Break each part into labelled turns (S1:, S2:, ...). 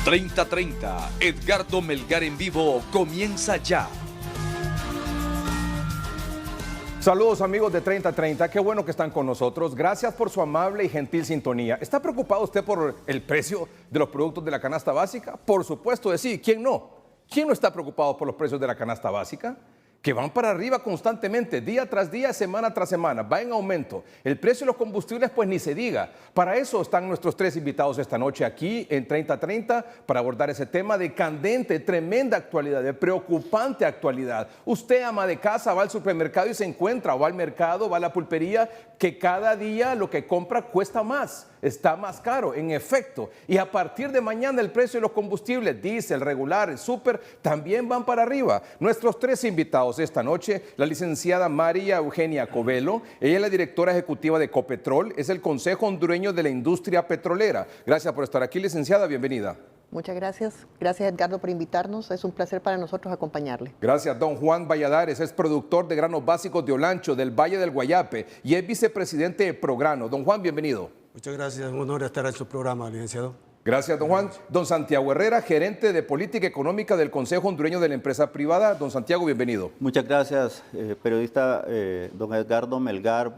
S1: 30:30, Edgardo Melgar en vivo comienza ya.
S2: Saludos amigos de 30:30, qué bueno que están con nosotros. Gracias por su amable y gentil sintonía. ¿Está preocupado usted por el precio de los productos de la canasta básica? Por supuesto que sí, ¿quién no? ¿Quién no está preocupado por los precios de la canasta básica? Que van para arriba constantemente, día tras día, semana tras semana, va en aumento. El precio de los combustibles, pues ni se diga. Para eso están nuestros tres invitados esta noche aquí en 30:30 para abordar ese tema de candente, tremenda actualidad, de preocupante actualidad. Usted, ama de casa, va al supermercado y se encuentra, o va al mercado, va a la pulpería, que cada día lo que compra cuesta más, está más caro, en efecto. Y a partir de mañana el precio de los combustibles, diésel, regular, el súper, también van para arriba. Nuestros tres invitados esta noche, la licenciada María Eugenia Covelo, ella es la directora ejecutiva de Copetrol, es el Consejo Hondureño de la Industria Petrolera. Gracias por estar aquí, licenciada, bienvenida.
S3: Muchas gracias. Gracias, Edgardo, por invitarnos. Es un placer para nosotros acompañarle.
S2: Gracias, don Juan Valladares, es productor de granos básicos de Olancho, del Valle del Guayape, y es vicepresidente de Prograno. Don Juan, bienvenido.
S4: Muchas gracias, un honor estar en su programa, licenciado.
S2: Gracias, don Juan. Don Santiago Herrera, gerente de Política Económica del Consejo Hondureño de la Empresa Privada. Don Santiago, bienvenido.
S5: Muchas gracias, periodista don Edgardo Melgar,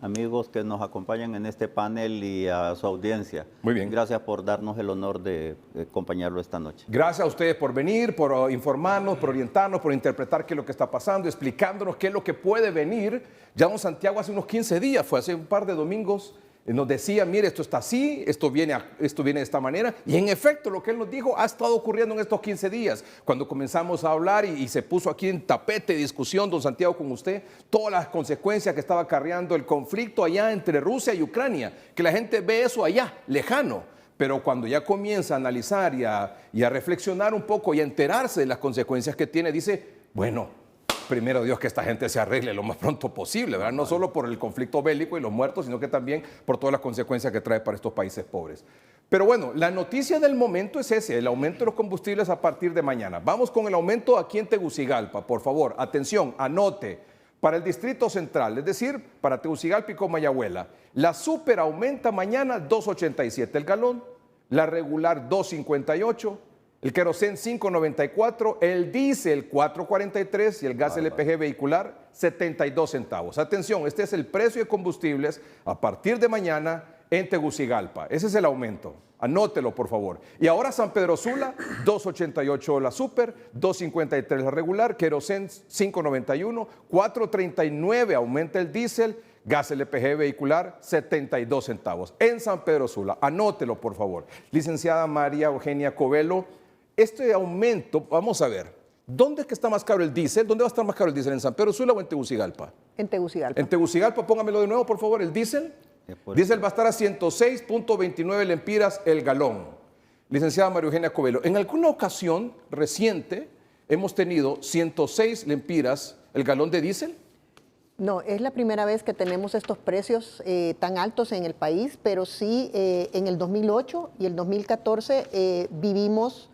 S5: amigos que nos acompañan en este panel y a su audiencia.
S2: Muy bien.
S5: Gracias por darnos el honor de acompañarlo esta noche.
S2: Gracias a ustedes por venir, por informarnos, por orientarnos, por interpretar qué es lo que está pasando, explicándonos qué es lo que puede venir. Ya don Santiago hace unos 15 días, fue hace un par de domingos, nos decía, mire, esto está así, esto viene de esta manera. Y en efecto, lo que él nos dijo ha estado ocurriendo en estos 15 días. Cuando comenzamos a hablar y se puso aquí en tapete de discusión, don Santiago, con usted, todas las consecuencias que estaba acarreando el conflicto allá entre Rusia y Ucrania, que la gente ve eso allá, lejano. Pero cuando ya comienza a analizar y a reflexionar un poco y a enterarse de las consecuencias que tiene, dice, bueno, primero Dios que esta gente se arregle lo más pronto posible, ¿verdad? No solo por el conflicto bélico y los muertos, sino que también por todas las consecuencias que trae para estos países pobres. Pero bueno, la noticia del momento es ese, el aumento de los combustibles a partir de mañana. Vamos con el aumento aquí en Tegucigalpa, por favor, atención, anote. Para el Distrito Central, es decir, para Tegucigalpa y Comayagüela, la súper aumenta mañana 2.87 el galón, la regular 2.58, el querosén 5.94, el diésel 4.43 y el gas LPG vehicular 72 centavos. Atención, este es el precio de combustibles a partir de mañana en Tegucigalpa. Ese es el aumento. Anótelo, por favor. Y ahora San Pedro Sula, 2.88 la súper, 2.53 la regular, querosén 5.91, 4.39 aumenta el diésel, gas LPG vehicular, 72 centavos. En San Pedro Sula, anótelo, por favor. Licenciada María Eugenia Covelo, este aumento, vamos a ver, ¿dónde es que está más caro el diésel? ¿Dónde va a estar más caro el diésel? ¿En San Pedro Sula o en Tegucigalpa?
S3: En Tegucigalpa.
S2: En Tegucigalpa, póngamelo de nuevo, por favor, el diésel. Diésel va a estar a 106.29 lempiras el galón. Licenciada María Eugenia Covelo, en alguna ocasión reciente hemos tenido 106 lempiras el galón de diésel.
S3: No, es la primera vez que tenemos estos precios tan altos en el país, pero sí en el 2008 y el 2014 vivimos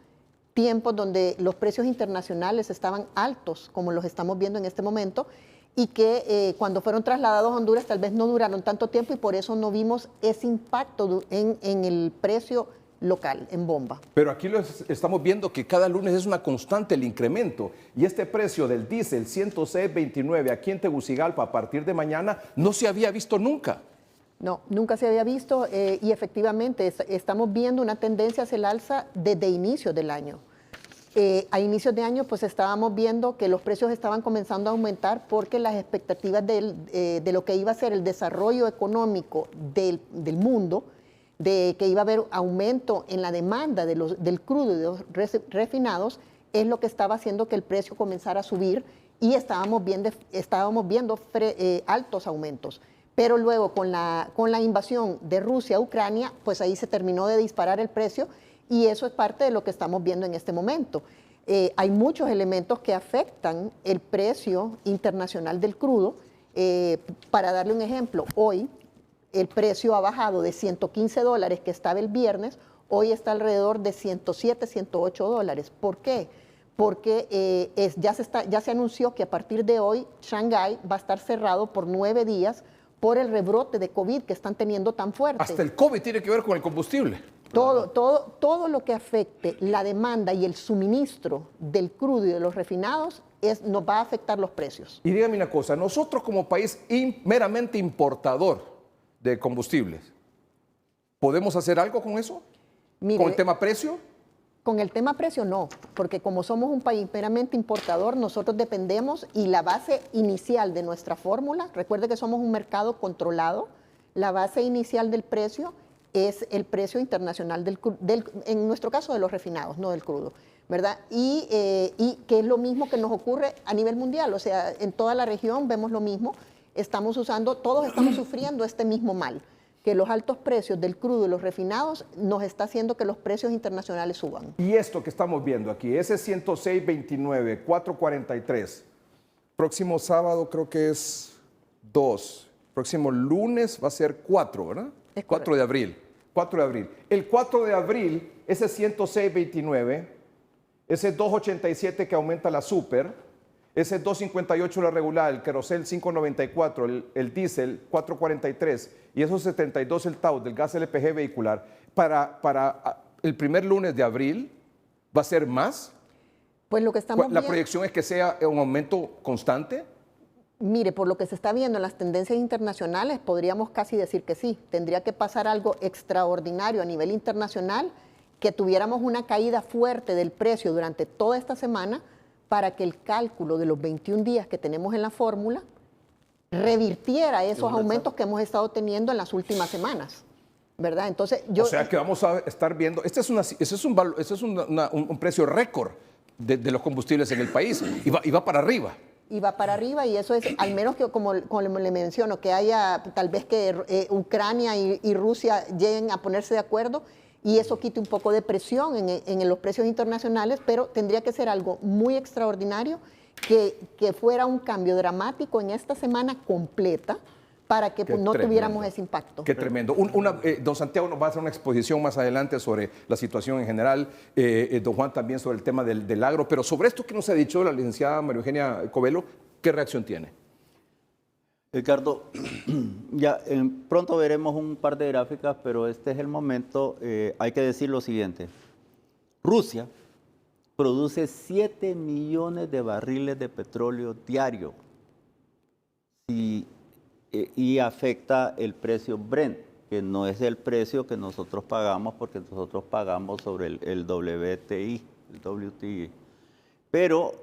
S3: tiempos donde los precios internacionales estaban altos, como los estamos viendo en este momento, y que cuando fueron trasladados a Honduras tal vez no duraron tanto tiempo y por eso no vimos ese impacto en el precio local, en bomba.
S2: Pero aquí estamos viendo que cada lunes es una constante el incremento y este precio del diésel 106.29 aquí en Tegucigalpa a partir de mañana no se había visto nunca.
S3: No, nunca se había visto y efectivamente estamos viendo una tendencia hacia el alza desde inicio del año. A inicios de año pues estábamos viendo que los precios estaban comenzando a aumentar porque las expectativas de lo que iba a ser el desarrollo económico del mundo, de que iba a haber aumento en la demanda del crudo y de los refinados, es lo que estaba haciendo que el precio comenzara a subir y estábamos viendo altos aumentos. Pero luego con la invasión de Rusia a Ucrania, pues ahí se terminó de disparar el precio y eso es parte de lo que estamos viendo en este momento. Hay muchos elementos que afectan el precio internacional del crudo. Para darle un ejemplo, hoy el precio ha bajado de $115 que estaba el viernes, hoy está alrededor de 107, 108 dólares. ¿Por qué? Porque ya se anunció que a partir de hoy Shanghái va a estar cerrado por 9 días por el rebrote de COVID que están teniendo tan fuerte.
S2: Hasta el COVID tiene que ver con el combustible.
S3: Todo lo que afecte la demanda y el suministro del crudo y de los refinados nos va a afectar los precios.
S2: Y dígame una cosa, nosotros como país meramente importador de combustibles, ¿podemos hacer algo con eso?
S3: Mire,
S2: ¿Con el tema precio?
S3: Con el tema precio no, porque como somos un país meramente importador, nosotros dependemos y la base inicial de nuestra fórmula, recuerde que somos un mercado controlado, la base inicial del precio es el precio internacional en nuestro caso de los refinados, no del crudo, ¿verdad? Y que es lo mismo que nos ocurre a nivel mundial, o sea, en toda la región vemos lo mismo, todos estamos sufriendo este mismo mal, que los altos precios del crudo y los refinados nos está haciendo que los precios internacionales suban.
S2: Y esto que estamos viendo aquí, ese 106.29, 4.43, próximo sábado creo que es 2, próximo lunes va a ser 4, ¿verdad?
S3: Es
S2: 4 de abril. 4 de abril. El 4 de abril, ese 106.29, ese 2.87 que aumenta la super, ese 2.58 la regular, el querosel 5.94, el diésel 4.43 y esos 72 centavos del gas LPG vehicular, para el primer lunes de abril, ¿va a ser más?
S3: Pues lo que estamos
S2: ¿La
S3: viendo,
S2: proyección es que sea un aumento constante?
S3: mire, por lo que se está viendo en las tendencias internacionales, podríamos casi decir que sí. Tendría que pasar algo extraordinario a nivel internacional, que tuviéramos una caída fuerte del precio durante toda esta semana para que el cálculo de los 21 días que tenemos en la fórmula revirtiera esos aumentos que hemos estado teniendo en las últimas semanas, ¿verdad? Entonces,
S2: O sea que vamos a estar viendo, este es un precio récord de los combustibles en el país y va para arriba.
S3: Y va para arriba y eso es, al menos que como le menciono, que haya tal vez que Ucrania y Rusia lleguen a ponerse de acuerdo y eso quite un poco de presión en los precios internacionales, pero tendría que ser algo muy extraordinario, que fuera un cambio dramático en esta semana completa para que no tuviéramos ese impacto.
S2: Qué tremendo. Don Santiago nos va a hacer una exposición más adelante sobre la situación en general, don Juan también sobre el tema del agro, pero sobre esto que nos ha dicho la licenciada María Eugenia Covelo, ¿qué reacción tiene?
S5: Ricardo, ya pronto veremos un par de gráficas, pero este es el momento. Hay que decir lo siguiente. Rusia produce 7 millones de barriles de petróleo diario y afecta el precio Brent, que no es el precio que nosotros pagamos, porque nosotros pagamos sobre el WTI, el WTI. Pero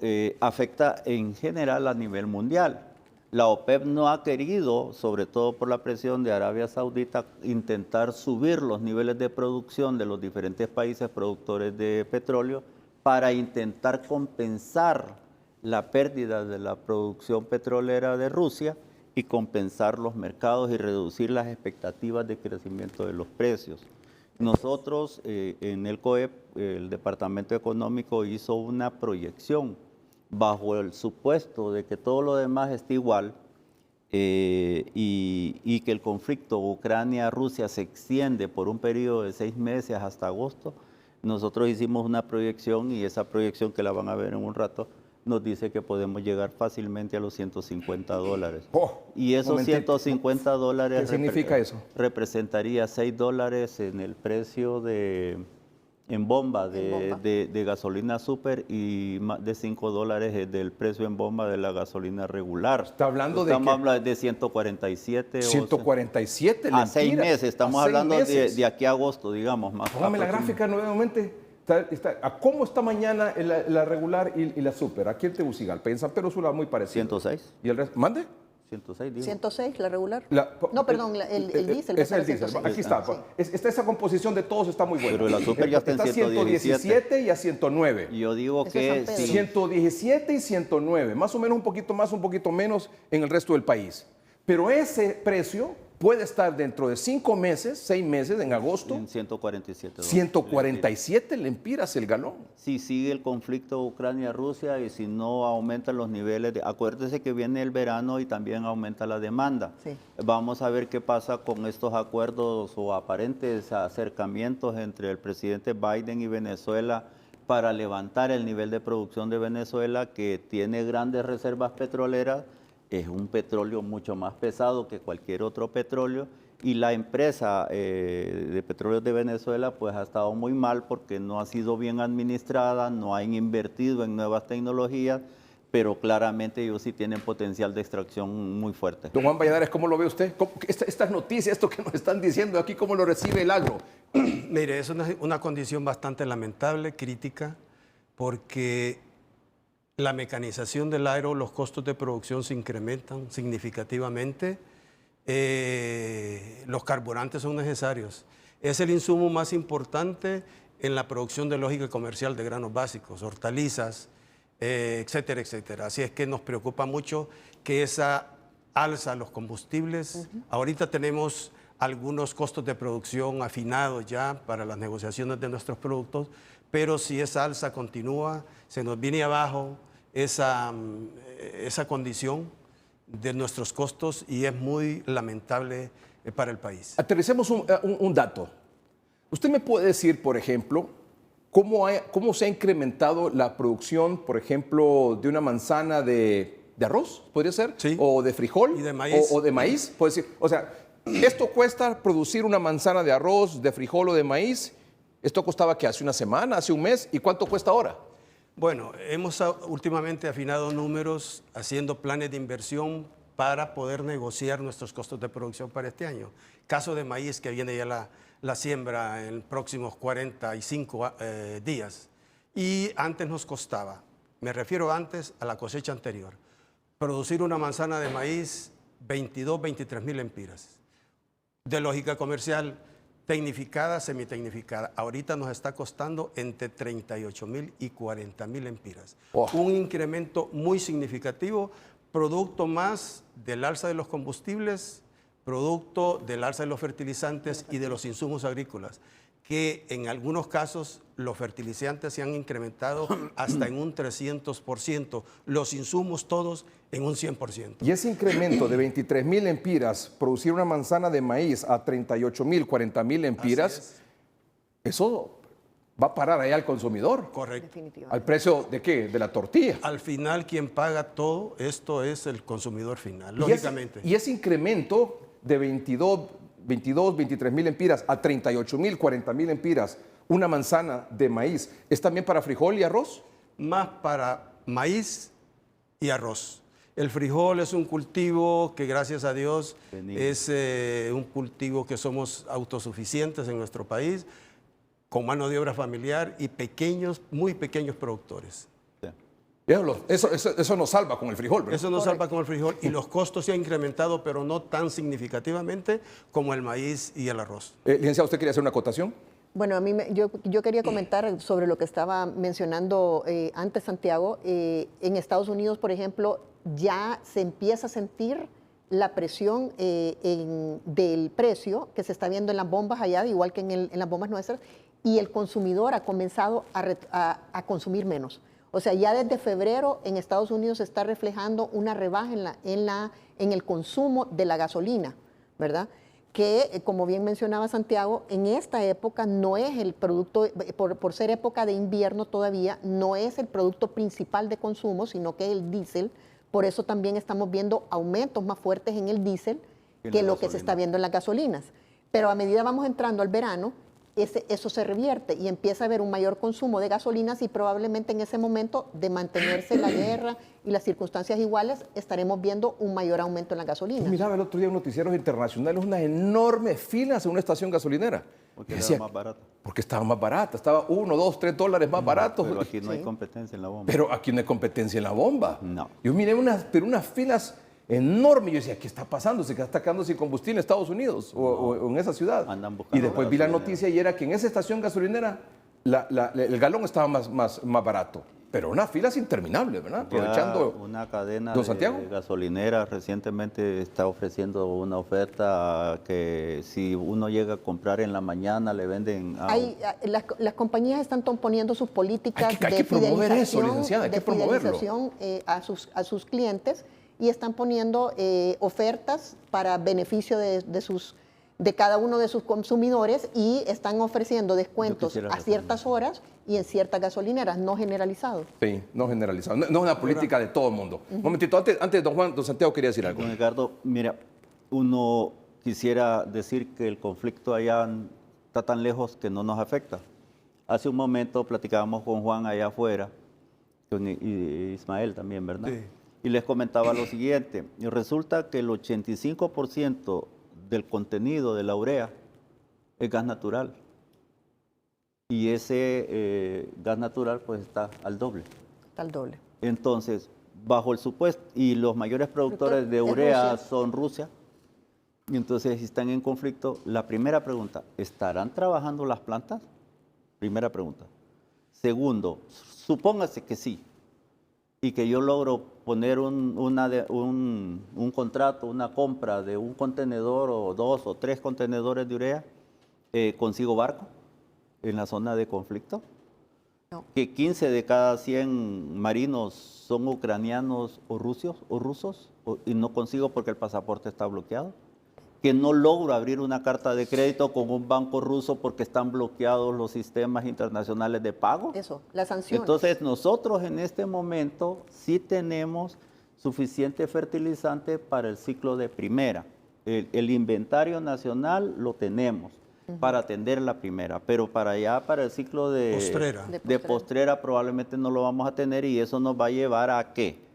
S5: afecta en general a nivel mundial. La OPEP no ha querido, sobre todo por la presión de Arabia Saudita, intentar subir los niveles de producción de los diferentes países productores de petróleo para intentar compensar la pérdida de la producción petrolera de Rusia y compensar los mercados y reducir las expectativas de crecimiento de los precios. Nosotros en el COEP, el Departamento Económico, hizo una proyección bajo el supuesto de que todo lo demás esté igual y que el conflicto Ucrania-Rusia se extiende por un periodo de 6 meses hasta agosto. Nosotros hicimos una proyección y esa proyección, que la van a ver en un rato, nos dice que podemos llegar fácilmente a los $150. Y esos $150,
S2: ¿qué significa eso?
S5: Representaría $6 en el precio en bomba de gasolina super y más de $5 del precio en bomba de la gasolina regular.
S2: ¿Está hablando
S5: Estamos hablando de 147.
S2: 147,
S5: a 6 meses, estamos hablando de aquí a agosto, digamos.
S2: Póngame la gráfica nuevamente. ¿Cómo está mañana la regular y la super? Aquí en Tegucigalpa, en San Pedro Sula muy parecido.
S5: 106.
S2: ¿Y el resto? ¿Mande?
S5: 106, digo.
S3: 106, la regular. No, perdón, el diésel.
S2: Es el diésel. Aquí está.
S3: Sí.
S2: Esa composición de todos está muy buena.
S5: Pero la super ya está en
S2: 117 y a 109.
S5: Y yo digo
S3: Eso
S5: que
S3: es San Pedro.
S2: 117 y 109. Más o menos un poquito más, un poquito menos en el resto del país. Pero ese precio puede estar dentro de 5 meses, 6 meses, en agosto.
S5: en 147.
S2: 147 lempiras el galón.
S5: Si sigue el conflicto Ucrania-Rusia y si no aumentan los niveles acuérdese que viene el verano y también aumenta la demanda.
S3: Sí.
S5: Vamos a ver qué pasa con estos acuerdos o aparentes acercamientos entre el presidente Biden y Venezuela para levantar el nivel de producción de Venezuela, que tiene grandes reservas petroleras. Es un petróleo mucho más pesado que cualquier otro petróleo Y la empresa de Petróleos de Venezuela pues ha estado muy mal porque no ha sido bien administrada, no han invertido en nuevas tecnologías, pero claramente ellos sí tienen potencial de extracción muy fuerte.
S2: Don Juan Valladares, ¿cómo lo ve usted? Estas noticias, esto que nos están diciendo aquí, ¿cómo lo recibe el agro?
S4: Mire, es una condición bastante lamentable, crítica, porque la mecanización del agro, los costos de producción se incrementan significativamente. Los carburantes son necesarios. Es el insumo más importante en la producción de lógica comercial de granos básicos, hortalizas, etcétera, etcétera. Así es que nos preocupa mucho que esa alza de los combustibles, ahorita tenemos algunos costos de producción afinados ya para las negociaciones de nuestros productos, pero si esa alza continúa, se nos viene abajo esa condición de nuestros costos y es muy lamentable para el país.
S2: Aterricemos un dato. ¿Usted me puede decir, por ejemplo, cómo se ha incrementado la producción, por ejemplo, de una manzana de arroz, podría ser?
S4: Sí.
S2: O de frijol.
S4: Y de maíz.
S2: O de maíz. Puede decir, o sea, esto cuesta producir una manzana de arroz, de frijol o de maíz. Esto costaba que hace una semana, hace un mes. ¿Y cuánto cuesta ahora?
S4: Bueno, hemos últimamente afinado números haciendo planes de inversión para poder negociar nuestros costos de producción para este año. Caso de maíz, que viene ya la siembra en próximos 45 días. Y antes nos costaba, me refiero antes a la cosecha anterior, producir una manzana de maíz 22, 23 mil empiras. De lógica comercial, tecnificada, semitecnificada. Ahorita nos está costando entre 38.000 y 40.000 empiras.
S2: Oh.
S4: Un incremento muy significativo, producto más del alza de los combustibles, producto del alza de los fertilizantes y de los insumos agrícolas, que en algunos casos los fertilizantes se han incrementado hasta en un 300%, los insumos todos en un 100%.
S2: Y ese incremento de 23.000 empiras, producir una manzana de maíz a 38.000, 40.000 empiras, eso va a parar ahí al consumidor.
S4: Correcto.
S3: Definitivamente.
S2: ¿Al precio de qué? De la tortilla.
S4: Al final, quien paga todo esto es el consumidor final,
S2: Y
S4: lógicamente.
S2: Y ese incremento de 23.000 empiras a 38.000, 40.000 empiras, una manzana de maíz, ¿es también para frijol y arroz?
S4: Más para maíz y arroz. El frijol es un cultivo que, gracias a Dios, es un cultivo que somos autosuficientes en nuestro país, con mano de obra familiar y pequeños, muy pequeños productores.
S2: Eso nos salva con el frijol, ¿verdad?
S4: Eso nos salva con el frijol y los costos se han incrementado, pero no tan significativamente como el maíz y el arroz.
S2: Licenciado, ¿usted quería hacer una acotación?
S3: Bueno, yo quería comentar sobre lo que estaba mencionando antes Santiago. En Estados Unidos, por ejemplo, ya se empieza a sentir la presión del precio que se está viendo en las bombas allá, igual que en las bombas nuestras, y el consumidor ha comenzado a consumir menos. O sea, ya desde febrero en Estados Unidos se está reflejando una rebaja en el consumo de la gasolina, ¿verdad? Que, como bien mencionaba Santiago, en esta época no es el producto, por ser época de invierno todavía, no es el producto principal de consumo, sino que es el diésel. Por eso también estamos viendo aumentos más fuertes en el diésel que lo que se está viendo en las gasolinas. Pero a medida vamos entrando al verano, eso se revierte y empieza a haber un mayor consumo de gasolinas y probablemente en ese momento de mantenerse la guerra y las circunstancias iguales, estaremos viendo un mayor aumento en las gasolinas.
S2: Yo miraba el otro día en noticieros internacionales unas enormes filas en una estación gasolinera.
S5: Porque era más barata.
S2: Porque estaba más barata, estaba $1, $2, $3 más barato.
S5: Pero aquí no hay competencia en la bomba.
S2: Pero aquí no hay competencia en la bomba.
S5: No.
S2: Yo miré unas filas enormes. Yo decía, ¿qué está pasando? ¿Se está quedando sin combustible en Estados Unidos o en esa ciudad?
S5: Andan buscando
S2: Y después vi la
S5: gasolinera.
S2: noticia y era que en esa estación gasolinera el galón estaba más barato. Pero unas filas interminables, ¿verdad? Aprovechando.
S5: Ya una cadena
S2: ¿Don Santiago?
S5: de gasolineras recientemente está ofreciendo una oferta que si uno llega a comprar en la mañana le venden a
S3: Las compañías están poniendo sus políticas
S2: Hay que promover eso,
S3: fidelización,
S2: licenciada, hay que promoverlo.
S3: a sus clientes y están poniendo ofertas para beneficio de cada uno de sus consumidores y están ofreciendo descuentos
S5: quisiera
S3: a ciertas horas y en ciertas gasolineras, no generalizado.
S2: Sí, no generalizado. No es una política de todo el mundo. Un momentito, antes don Santiago quería decir algo.
S5: Don Ricardo, mira, uno quisiera decir que el conflicto allá está tan lejos que no nos afecta. Hace un momento platicábamos con Juan allá afuera, con Ismael también, ¿verdad?
S4: Sí.
S5: Y les comentaba lo siguiente, y resulta que el 85% del contenido de la urea es gas natural. Y ese gas natural pues está al doble.
S3: Está al doble.
S5: Entonces, bajo el supuesto, y los mayores productores de
S3: Es
S5: urea
S3: Rusia.
S5: son Rusia, y entonces si están en conflicto, la primera pregunta, ¿estarán trabajando las plantas? Primera pregunta. Segundo, supóngase que sí, y que yo logro poner un contrato, una compra de un contenedor o 2 o 3 contenedores de urea, ¿consigo barco en la zona de conflicto?
S3: No.
S5: Que 15 de cada 100 marinos son ucranianos o rusos, y no consigo porque el pasaporte está bloqueado. Que no logro abrir una carta de crédito con un banco ruso porque están bloqueados los sistemas internacionales de pago.
S3: Eso, las sanciones.
S5: Entonces nosotros en este momento sí tenemos suficiente fertilizante para el ciclo de primera. El inventario nacional lo tenemos para atender la primera, pero para allá, para el ciclo de postrera probablemente no lo vamos a tener, y eso nos va a llevar a que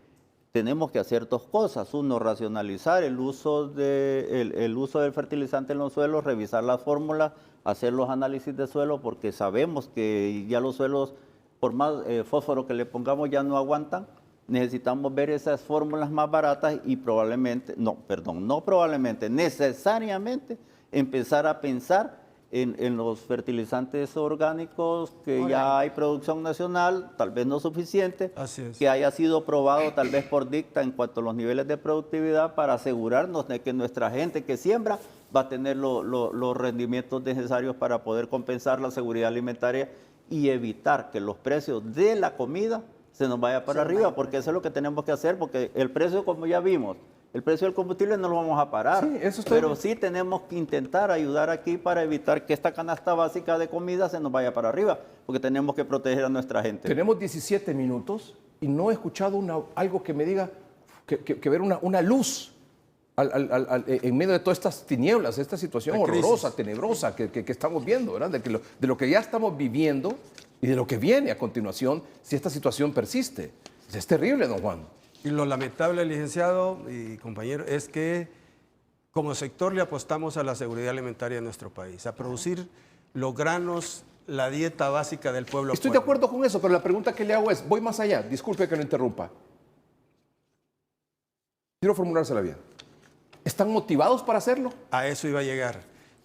S5: tenemos que hacer dos cosas. Uno, racionalizar el uso del fertilizante en los suelos, revisar las fórmulas, hacer los análisis de suelo, porque sabemos que ya los suelos, por más fósforo que le pongamos, ya no aguantan. Necesitamos ver esas fórmulas más baratas y necesariamente empezar a pensar en los fertilizantes orgánicos, que ya hay producción nacional, tal vez no suficiente, que haya sido probado tal vez por DICTA en cuanto a los niveles de productividad, para asegurarnos de que nuestra gente que siembra va a tener los rendimientos necesarios para poder compensar la seguridad alimentaria y evitar que los precios de la comida se nos vaya para arriba, porque eso es lo que tenemos que hacer, porque el precio, como ya vimos, el precio del combustible no lo vamos a parar,
S2: Sí,
S5: pero sí tenemos que intentar ayudar aquí para evitar que esta canasta básica de comida se nos vaya para arriba, porque tenemos que proteger a nuestra gente.
S2: Tenemos 17 minutos y no he escuchado algo que me diga, que ver una luz en medio de todas estas tinieblas, esta situación horrorosa, tenebrosa que estamos viendo, ¿verdad? De lo que ya estamos viviendo y de lo que viene a continuación si esta situación persiste. Es terrible, don Juan.
S4: Y lo lamentable, licenciado y compañero, es que como sector le apostamos a la seguridad alimentaria de nuestro país, a producir los granos, la dieta básica del pueblo.
S2: Estoy de acuerdo con eso, pero la pregunta que le hago es, voy más allá, disculpe que lo interrumpa. Quiero formulársela bien. ¿Están motivados para hacerlo?
S4: A eso iba a llegar,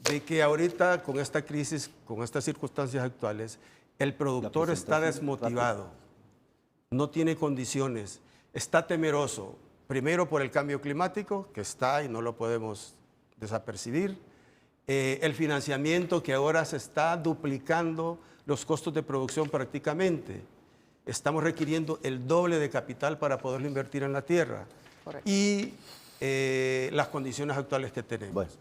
S4: de que ahorita con esta crisis, con estas circunstancias actuales, el productor está desmotivado, no tiene condiciones. Está temeroso, primero por el cambio climático, que está y no lo podemos desapercibir, el financiamiento, que ahora se está duplicando los costos de producción prácticamente. Estamos requiriendo el doble de capital para poderlo invertir en la tierra. Correcto. Y las condiciones actuales que tenemos. Bueno.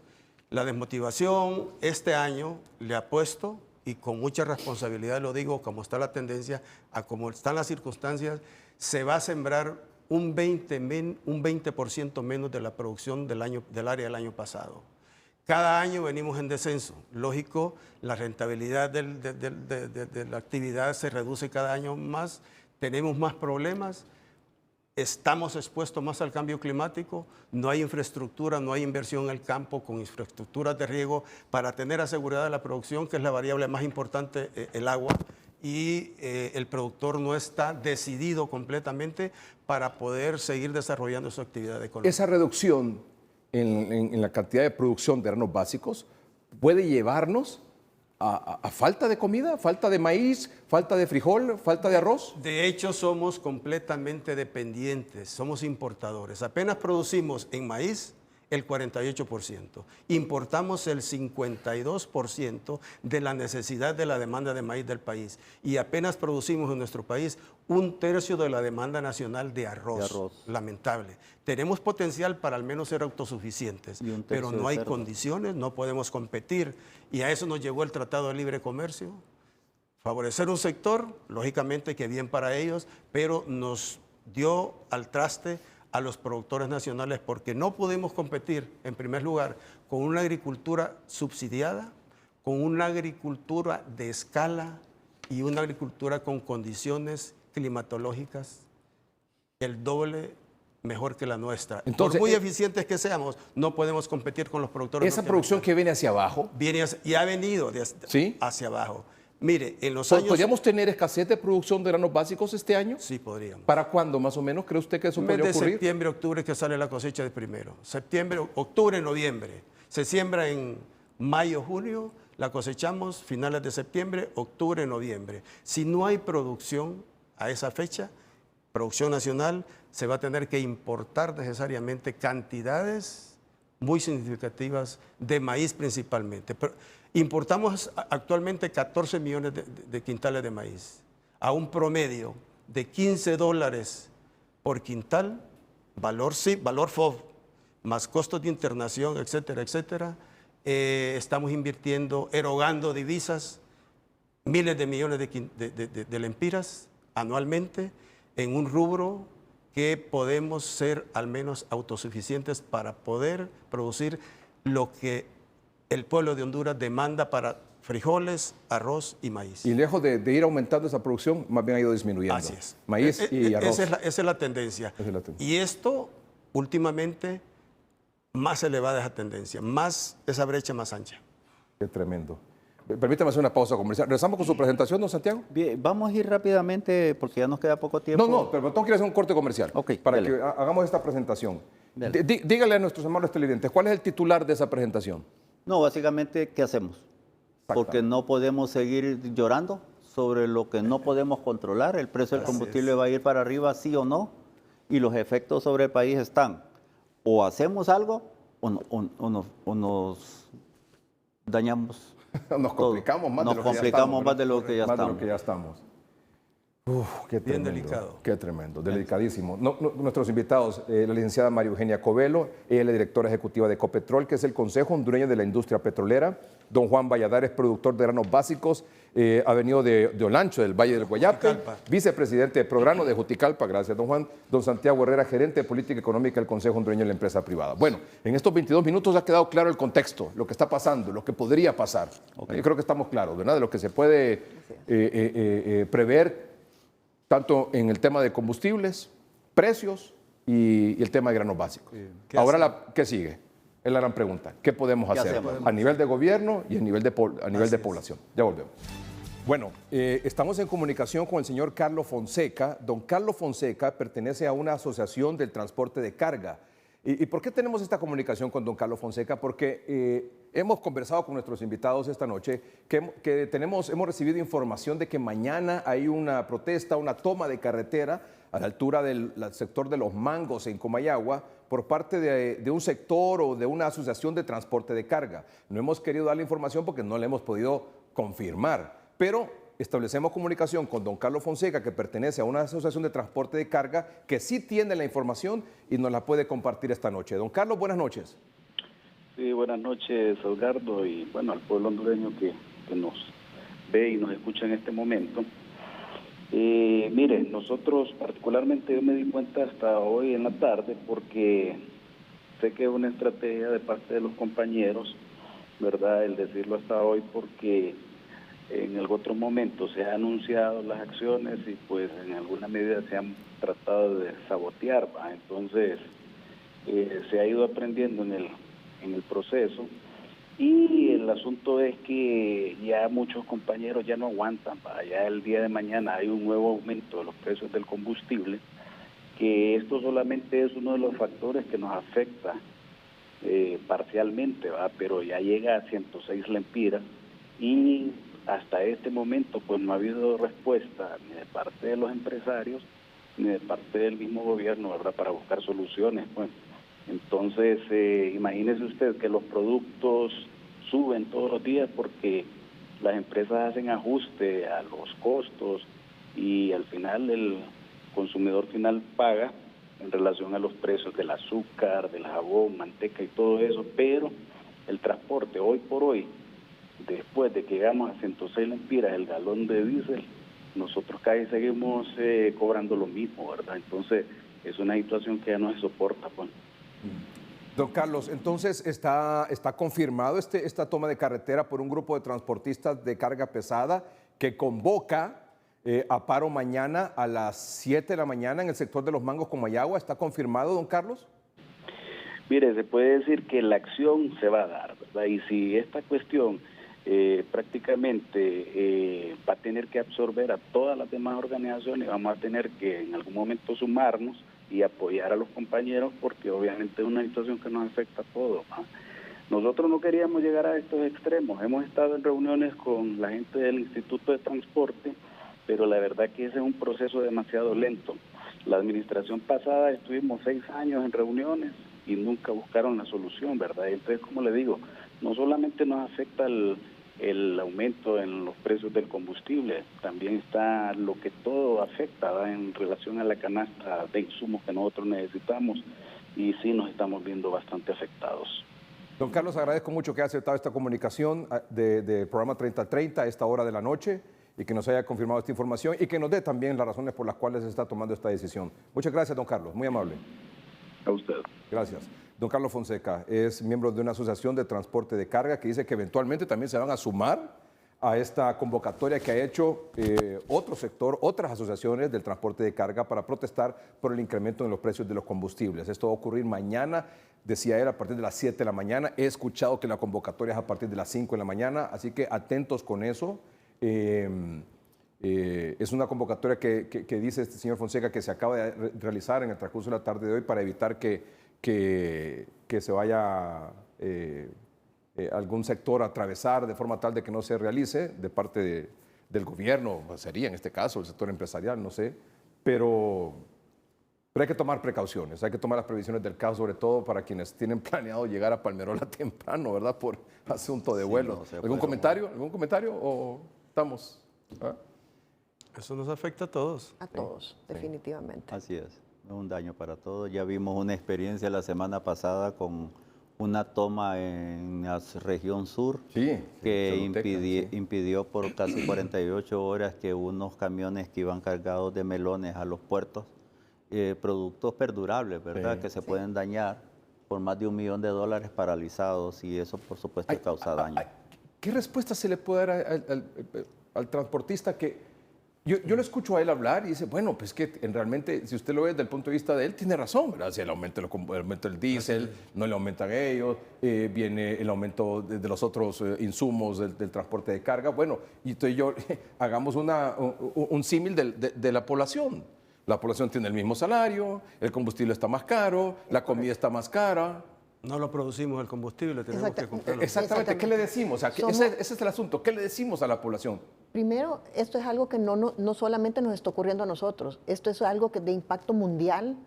S4: La desmotivación este año le apuesto, y con mucha responsabilidad lo digo, como está la tendencia, a como están las circunstancias, se va a sembrar un 20% menos de la producción del área del año pasado. Cada año venimos en descenso. Lógico, la rentabilidad de la actividad se reduce cada año más, tenemos más problemas, estamos expuestos más al cambio climático, no hay infraestructura, no hay inversión en el campo con infraestructuras de riego para tener asegurada la producción, que es la variable más importante, el agua. Y el productor no está decidido completamente para poder seguir desarrollando su actividad económica.
S2: Esa reducción en la cantidad de producción de granos básicos puede llevarnos a falta de comida, falta de maíz, falta de frijol, falta de arroz.
S4: De hecho, somos completamente dependientes, somos importadores. Apenas producimos en maíz el 48%. Importamos el 52% de la necesidad de la demanda de maíz del país. Y apenas producimos en nuestro país 1/3 de la demanda nacional de arroz. Lamentable. Tenemos potencial para al menos ser autosuficientes, pero no hay condiciones, no podemos competir. Y a eso nos llevó el Tratado de Libre Comercio. Favorecer un sector, lógicamente que bien para ellos, pero nos dio al traste a los productores nacionales porque no podemos competir, en primer lugar, con una agricultura subsidiada, con una agricultura de escala y una agricultura con condiciones climatológicas el doble mejor que la nuestra.
S2: Entonces,
S4: por muy eficientes que seamos, no podemos competir con los productores.
S2: Esa producción que viene hacia abajo.
S4: Y ha venido
S2: ¿Sí?
S4: hacia abajo. Mire, en los años...
S2: ¿Podríamos tener escasez de producción de granos básicos este año?
S4: Sí, podríamos.
S2: ¿Para cuándo más o menos cree usted que eso
S4: Mes
S2: podría
S4: de
S2: ocurrir?
S4: septiembre, octubre que sale la cosecha de primero. Septiembre, octubre, noviembre. Se siembra en mayo, junio, la cosechamos finales de septiembre, octubre, noviembre. Si no hay producción a esa fecha, producción nacional, se va a tener que importar necesariamente cantidades muy significativas de maíz principalmente. Pero importamos actualmente 14 millones de quintales de maíz a un promedio de $15 por quintal, valor FOB, más costos de internación, etcétera, etcétera. Estamos invirtiendo, erogando divisas, miles de millones de lempiras anualmente en un rubro que podemos ser al menos autosuficientes para poder producir lo que el pueblo de Honduras demanda para frijoles, arroz y maíz.
S2: Y lejos de ir aumentando esa producción, más bien ha ido disminuyendo.
S4: Así es.
S2: Maíz y arroz.
S4: Esa es la tendencia.
S2: Esa es la tendencia.
S4: Y esto, últimamente, más elevada esa tendencia, más esa brecha más ancha.
S2: Qué tremendo. Permítame hacer una pausa comercial. ¿Regresamos con su presentación, don Santiago?
S5: Bien, vamos a ir rápidamente porque ya nos queda poco tiempo.
S2: No, pero tengo que ir a hacer un corte comercial.
S5: Ok,
S2: para
S5: dale.
S2: que hagamos esta presentación.
S5: Dale.
S2: Dígale a nuestros amables televidentes, ¿cuál es el titular de esa presentación?
S5: No, básicamente, ¿qué hacemos? Porque no podemos seguir llorando sobre lo que no podemos controlar. El precio del combustible va a ir para arriba, sí o no. Y los efectos sobre el país están. O hacemos algo o nos dañamos.
S2: Nos complicamos más
S5: Nos
S2: de lo que ya
S5: complicamos
S2: estamos.
S5: más de lo que ya
S2: Más de
S5: estamos.
S2: lo que ya estamos. Uf, qué
S4: Bien
S2: tremendo.
S4: delicado.
S2: Qué tremendo, delicadísimo. Nuestros invitados, la licenciada María Eugenia Covelo, ella es la directora ejecutiva de Ecopetrol, que es el Consejo Hondureño de la Industria Petrolera. Don Juan Valladares, productor de granos básicos, ha venido de Olancho, del Valle del Guayape,
S4: Juticalpa.
S2: vicepresidente de programa de Juticalpa, gracias don Juan. Don Santiago Herrera, gerente de política económica del Consejo Hondureño de la Empresa Privada. Bueno, en estos 22 minutos ha quedado claro el contexto, lo que está pasando, lo que podría pasar. Yo creo que estamos claros, ¿verdad? De lo que se puede prever tanto en el tema de combustibles, precios y el tema de granos básicos. Ahora, ¿qué sigue? Es la gran pregunta. ¿Qué podemos
S5: ¿Qué
S2: hacer
S5: hacemos?
S2: a nivel de gobierno y a nivel de población? Ya volvemos. Bueno, estamos en comunicación con el señor Carlos Fonseca. Don Carlos Fonseca pertenece a una asociación del transporte de carga. ¿Y por qué tenemos esta comunicación con don Carlos Fonseca? Porque hemos conversado con nuestros invitados esta noche que hemos recibido información de que mañana hay una protesta, una toma de carretera a la altura del sector de Los Mangos en Comayagua por parte de un sector o de una asociación de transporte de carga. No hemos querido dar la información porque no la hemos podido confirmar, pero establecemos comunicación con don Carlos Fonseca, que pertenece a una asociación de transporte de carga, que sí tiene la información y nos la puede compartir esta noche. Don Carlos, buenas noches.
S6: Sí, buenas noches, Edgardo, y bueno, al pueblo hondureño que nos ve y nos escucha en este momento. Mire, nosotros particularmente yo me di cuenta hasta hoy en la tarde porque sé que es una estrategia de parte de los compañeros, ¿verdad? El decirlo hasta hoy porque en el otro momento se han anunciado las acciones y pues en alguna medida se han tratado de sabotear, ¿va? Entonces se ha ido aprendiendo en el proceso y el asunto es que ya muchos compañeros ya no aguantan, ¿va? Ya el día de mañana hay un nuevo aumento de los precios del combustible, que esto solamente es uno de los factores que nos afecta parcialmente, ¿va? Pero ya llega a 106 lempiras y hasta este momento pues no ha habido respuesta ni de parte de los empresarios ni de parte del mismo gobierno, ¿verdad? Para buscar soluciones, pues. Entonces, imagínese usted que los productos suben todos los días porque las empresas hacen ajuste a los costos y al final el consumidor final paga en relación a los precios del azúcar, del jabón, manteca y todo eso, pero el transporte hoy por hoy, después de que llegamos a 106 lempiras el galón de diésel, nosotros casi seguimos cobrando lo mismo, ¿verdad? Entonces, es una situación que ya no se soporta, pues.
S2: Don Carlos, entonces está confirmado esta toma de carretera por un grupo de transportistas de carga pesada que convoca a paro mañana a las 7 de la mañana en el sector de Los Mangos, Comayagua. ¿Está confirmado, don Carlos?
S6: Mire, se puede decir que la acción se va a dar, ¿verdad? Y si esta cuestión prácticamente va a tener que absorber a todas las demás organizaciones, vamos a tener que en algún momento sumarnos y apoyar a los compañeros, porque obviamente es una situación que nos afecta a todos, ¿no? Nosotros no queríamos llegar a estos extremos. Hemos estado en reuniones con la gente del Instituto de Transporte, pero la verdad que ese es un proceso demasiado lento. La administración pasada estuvimos 6 años en reuniones y nunca buscaron la solución, ¿verdad? Entonces, como le digo, no solamente nos afecta el aumento en los precios del combustible, también está lo que todo afecta, ¿verdad?, en relación a la canasta de insumos que nosotros necesitamos, y sí nos estamos viendo bastante afectados.
S2: Don Carlos, agradezco mucho que haya aceptado esta comunicación del programa 3030 a esta hora de la noche y que nos haya confirmado esta información y que nos dé también las razones por las cuales se está tomando esta decisión. Muchas gracias, don Carlos, muy amable.
S6: A usted.
S2: Gracias. Don Carlos Fonseca es miembro de una asociación de transporte de carga que dice que eventualmente también se van a sumar a esta convocatoria que ha hecho otro sector, otras asociaciones del transporte de carga para protestar por el incremento en los precios de los combustibles. Esto va a ocurrir mañana, decía él, a partir de las 7 de la mañana. He escuchado que la convocatoria es a partir de las 5 de la mañana, así que atentos con eso. Es una convocatoria que dice este señor Fonseca que se acaba de realizar en el transcurso de la tarde de hoy para evitar que se vaya algún sector a atravesar de forma tal de que no se realice de parte del gobierno, sería en este caso el sector empresarial, no sé, pero hay que tomar precauciones, hay que tomar las previsiones del caso, sobre todo para quienes tienen planeado llegar a Palmerola temprano, ¿verdad? Por asunto de vuelo.
S5: No,
S2: ¿Algún comentario? ¿Algún comentario o estamos? ¿Ah?
S4: Eso nos afecta a todos.
S3: A todos, definitivamente.
S5: Así es un daño para todos. Ya vimos una experiencia la semana pasada con una toma en la región sur que impidió por casi 48 horas que unos camiones que iban cargados de melones a los puertos, productos perdurables, ¿verdad?, que se pueden dañar por más de $1 millón paralizados, y eso por supuesto causa daño.
S2: ¿Qué respuesta se le puede dar al transportista que yo lo escucho a él hablar y dice, bueno, pues que realmente, si usted lo ve desde el punto de vista de él, tiene razón, ¿verdad? Si el aumento del diésel, no le aumentan a ellos, viene el aumento de los otros insumos del transporte de carga. Bueno, y entonces hagamos un símil de la población. La población tiene el mismo salario, el combustible está más caro, la comida está más cara.
S4: No lo producimos el combustible, tenemos que comprarlo.
S2: Exactamente, ¿qué le decimos? O sea, ese es el asunto, ¿qué le decimos a la población?
S3: Primero, esto es algo que no solamente nos está ocurriendo a nosotros, esto es algo de impacto mundial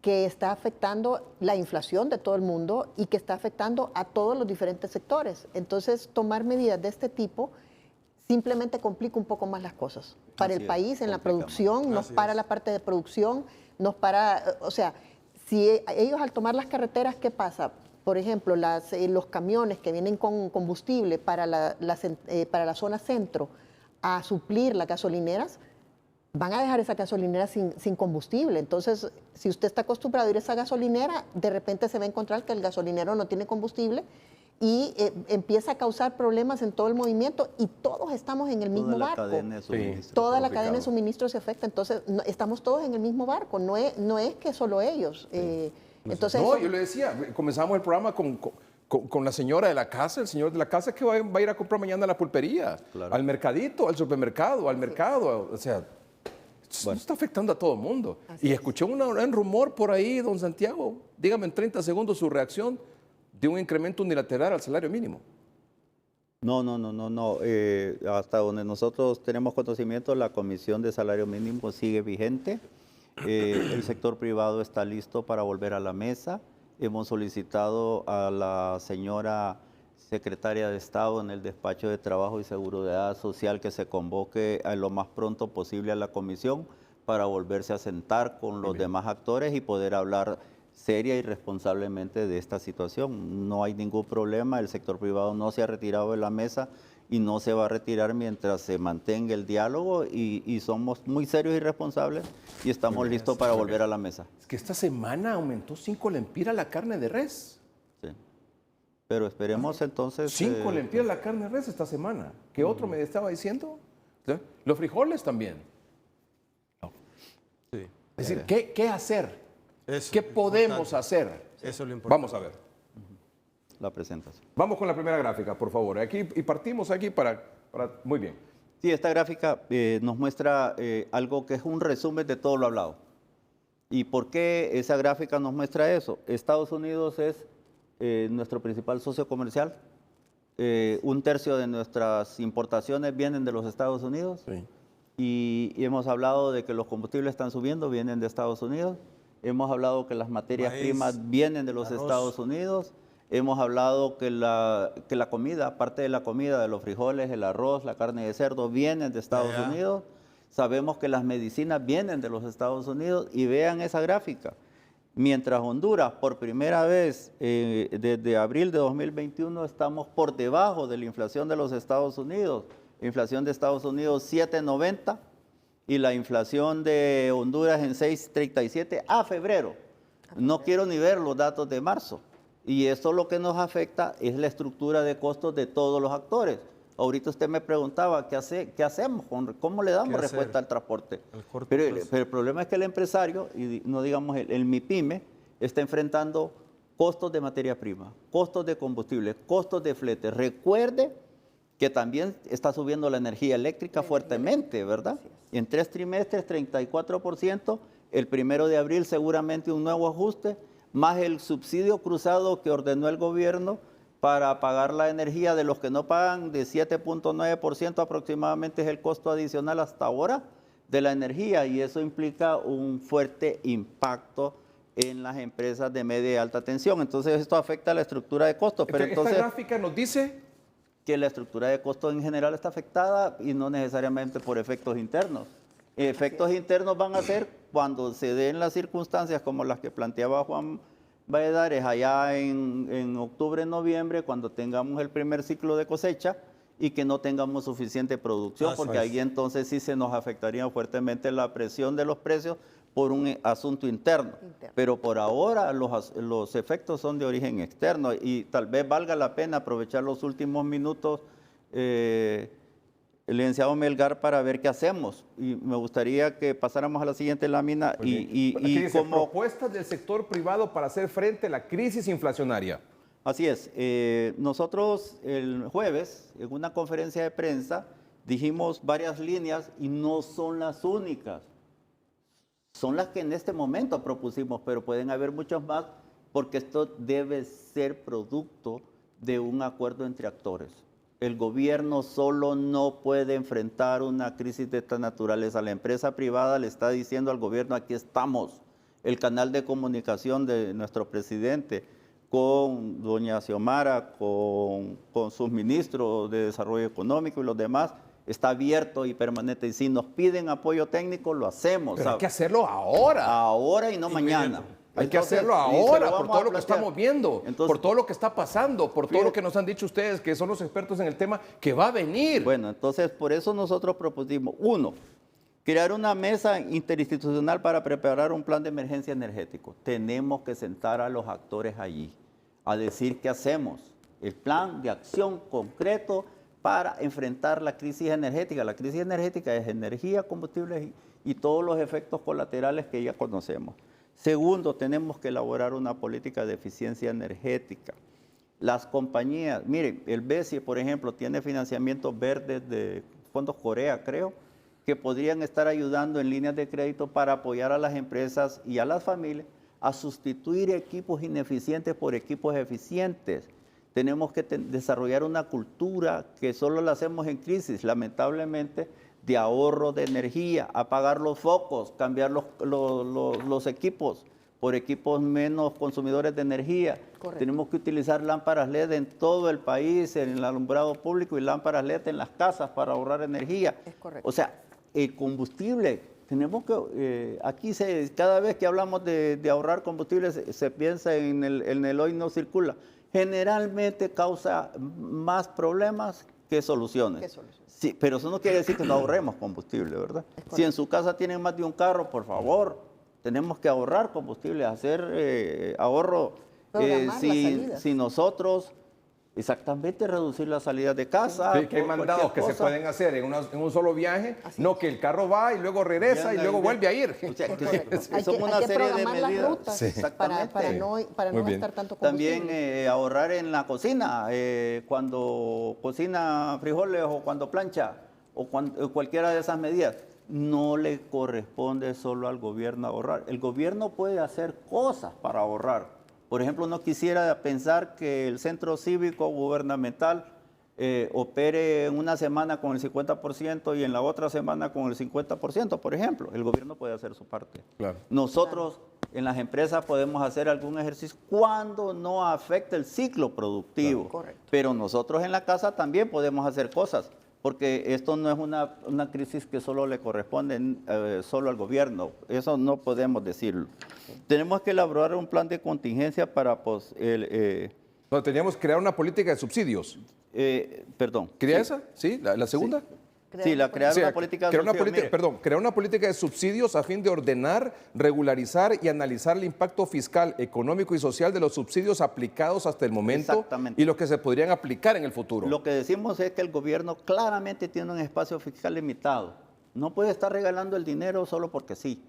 S3: que está afectando la inflación de todo el mundo y que está afectando a todos los diferentes sectores. Entonces, tomar medidas de este tipo simplemente complica un poco más las cosas. Para el país, en la producción, nos para la parte de producción, nos para, o sea, si ellos al tomar las carreteras, ¿qué pasa? Por ejemplo, los camiones que vienen con combustible para la zona centro a suplir las gasolineras, van a dejar esa gasolinera sin combustible. Entonces, si usted está acostumbrado a ir a esa gasolinera, de repente se va a encontrar que el gasolinero no tiene combustible y empieza a causar problemas en todo el movimiento, y todos estamos en el mismo barco. Toda la cadena de suministro se afecta. Entonces, estamos todos en el mismo barco, no es que solo ellos. Entonces,
S2: no, yo le decía, comenzamos el programa con la señora de la casa, el señor de la casa que va a ir a comprar mañana a la pulpería, al mercadito, al supermercado, al mercado. O sea, esto está afectando a todo el mundo. Y escuché un rumor por ahí, don Santiago, dígame en 30 segundos su reacción de un incremento unilateral al salario mínimo.
S5: No. Hasta donde nosotros tenemos conocimiento, la Comisión de Salario Mínimo sigue vigente. El sector privado está listo para volver a la mesa. Hemos solicitado a la señora secretaria de Estado en el Despacho de Trabajo y Seguridad Social que se convoque a lo más pronto posible a la comisión para volverse a sentar con los demás actores y poder hablar seria y responsablemente de esta situación. No hay ningún problema, el sector privado no se ha retirado de la mesa y no se va a retirar mientras se mantenga el diálogo y somos muy serios y responsables y estamos listos para volver a la mesa.
S2: Es que esta semana aumentó 5 lempiras la carne de res.
S5: Sí. Pero esperemos entonces...
S2: 5 lempiras la carne de res esta semana. ¿Qué otro me estaba diciendo? ¿Sí? Los frijoles también.
S4: Sí.
S2: Es decir, ¿qué hacer?
S4: Eso
S2: ¿Qué
S4: es lo
S2: podemos
S4: importante.
S2: hacer?
S4: Eso es lo importante.
S2: Vamos a ver.
S5: La presentación.
S2: Vamos con la primera gráfica, por favor. Aquí, y partimos aquí para... Muy bien.
S5: Sí, esta gráfica nos muestra algo que es un resumen de todo lo hablado. ¿Y por qué esa gráfica nos muestra eso? Estados Unidos es nuestro principal socio comercial. 1/3 de nuestras importaciones vienen de los Estados Unidos.
S2: Sí.
S5: Y hemos hablado de que los combustibles están subiendo, vienen de Estados Unidos. Hemos hablado que las materias
S4: Maíz,
S5: primas vienen de los
S4: arroz.
S5: Estados Unidos. Hemos hablado que la comida, parte de la comida, de los frijoles, el arroz, la carne de cerdo, vienen de Estados
S4: Allá.
S5: Unidos. Sabemos que las medicinas vienen de los Estados Unidos y vean esa gráfica. Mientras Honduras, por primera vez desde abril de 2021, estamos por debajo de la inflación de los Estados Unidos. La inflación de Estados Unidos 7.90 y la inflación de Honduras en 6.37 a febrero. No quiero ni ver los datos de marzo. Y esto lo que nos afecta es la estructura de costos de todos los actores. Ahorita usted me preguntaba, ¿qué hacemos? ¿Cómo le damos
S4: ¿Qué
S5: respuesta
S4: hacer?
S5: al transporte?
S4: Al corto
S5: Pero
S4: plazo.
S5: el problema es que el empresario, y no digamos el MIPYME, está enfrentando costos de materia prima, costos de combustible, costos de flete. Recuerde que también está subiendo la energía eléctrica fuertemente, ¿verdad? En 3 trimestres, 34%. El 1 de abril seguramente un nuevo ajuste, más el subsidio cruzado que ordenó el gobierno para pagar la energía de los que no pagan, de 7.9% aproximadamente es el costo adicional hasta ahora de la energía, y eso implica un fuerte impacto en las empresas de media y alta tensión. Entonces esto afecta a la estructura de costos. Pero entonces,
S2: esta gráfica nos dice...
S5: que la estructura de costos en general está afectada y no necesariamente por efectos internos. Efectos internos van a ser cuando se den las circunstancias como las que planteaba Juan Valladares allá en octubre, noviembre, cuando tengamos el primer ciclo de cosecha y que no tengamos suficiente producción, porque ahí entonces sí se nos afectaría fuertemente la presión de los precios por un asunto interno. Pero por ahora los efectos son de origen externo y tal vez valga la pena aprovechar los últimos minutos, el licenciado Melgar, para ver qué hacemos. Y me gustaría que pasáramos a la siguiente lámina.
S2: Aquí dice, propuestas del sector privado para hacer frente a la crisis inflacionaria.
S5: Así es. Nosotros el jueves, en una conferencia de prensa, dijimos varias líneas y no son las únicas. Son las que en este momento propusimos, pero pueden haber muchas más, porque esto debe ser producto de un acuerdo entre actores. El gobierno solo no puede enfrentar una crisis de esta naturaleza. La empresa privada le está diciendo al gobierno, aquí estamos. El canal de comunicación de nuestro presidente con doña Xiomara, con sus ministros de Desarrollo Económico y los demás, está abierto y permanente. Y si nos piden apoyo técnico, lo hacemos.
S2: Pero hay que hacerlo ahora.
S5: Ahora y no mañana.
S2: Hay que hacerlo ahora, por todo lo que estamos viendo, por todo lo que está pasando, por todo lo que nos han dicho ustedes, que son los expertos en el tema, que va a venir.
S5: Bueno, entonces por eso nosotros propusimos, 1, crear una mesa interinstitucional para preparar un plan de emergencia energético. Tenemos que sentar a los actores allí, a decir qué hacemos, el plan de acción concreto para enfrentar la crisis energética. La crisis energética es energía, combustibles y todos los efectos colaterales que ya conocemos. Segundo, tenemos que elaborar una política de eficiencia energética. Las compañías, miren, el BESIE, por ejemplo, tiene financiamientos verdes de fondos Corea, creo, que podrían estar ayudando en líneas de crédito para apoyar a las empresas y a las familias a sustituir equipos ineficientes por equipos eficientes. Tenemos que desarrollar una cultura que solo la hacemos en crisis, lamentablemente, de ahorro de energía, apagar los focos, cambiar los equipos por equipos menos consumidores de energía.
S3: Correcto.
S5: Tenemos que utilizar lámparas LED en todo el país, en el alumbrado público, y lámparas LED en las casas para ahorrar energía.
S3: Es correcto.
S5: O sea, el combustible, tenemos que, aquí cada vez que hablamos de ahorrar combustible se piensa en el hoy no circula. Generalmente causa más problemas ¿Qué soluciones?
S3: ¿Qué soluciones?
S5: Sí, pero eso no quiere decir que no ahorremos combustible, ¿verdad? Si en su casa tienen más de un carro, por favor, tenemos que ahorrar combustible, hacer ahorro.
S3: Programar las salidas.
S5: Si nosotros, exactamente, reducir las salidas de casa.
S2: Sí, que hay mandados que se pueden hacer en un solo viaje, no que el carro va y luego regresa y luego vuelve a ir.
S5: O sea,
S3: Son una serie de medidas. Las rutas para no gastar tanto combustible.
S5: También ahorrar en la cocina, cuando cocina frijoles o cuando plancha, o cualquiera de esas medidas. No le corresponde solo al gobierno ahorrar. El gobierno puede hacer cosas para ahorrar. Por ejemplo, no quisiera pensar que el centro cívico gubernamental opere en una semana con el 50% y en la otra semana con el 50%, por ejemplo. El gobierno puede hacer su parte.
S2: Claro.
S5: Nosotros en las empresas podemos hacer algún ejercicio cuando no afecte el ciclo productivo.
S3: Claro. Correcto.
S5: Pero nosotros en la casa también podemos hacer cosas, porque esto no es una crisis que solo le corresponde solo al gobierno. Eso no podemos decirlo. Tenemos que elaborar un plan de contingencia para
S2: No, teníamos que crear una política de subsidios.
S5: perdón.
S2: ¿Quería esa? ¿Sí? ¿La segunda?
S5: Sí, crear
S2: Sí,
S5: una política de
S2: crear una
S5: subsidios.
S2: política, perdón, crear una política de subsidios a fin de ordenar, regularizar y analizar el impacto fiscal, económico y social de los subsidios aplicados hasta el momento.
S5: Exactamente.
S2: Y los que se podrían aplicar en el futuro.
S5: Lo que decimos es que el gobierno claramente tiene un espacio fiscal limitado. No puede estar regalando el dinero solo porque sí.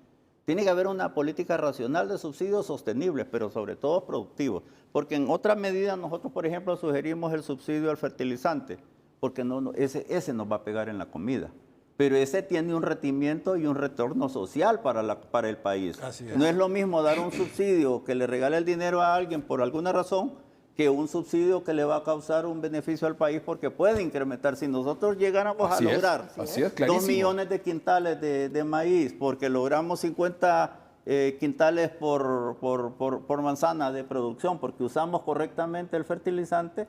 S5: Tiene que haber una política racional de subsidios sostenibles, pero sobre todo productivos. Porque en otra medida nosotros, por ejemplo, sugerimos el subsidio al fertilizante, porque ese nos va a pegar en la comida. Pero ese tiene un rendimiento y un retorno social para el país.
S4: Así es.
S5: No es lo mismo dar un subsidio que le regale el dinero a alguien por alguna razón, que un subsidio que le va a causar un beneficio al país porque puede incrementar. Si nosotros llegáramos a lograr
S2: así es,
S5: 2 millones de quintales de maíz porque logramos 50 quintales por manzana de producción porque usamos correctamente el fertilizante,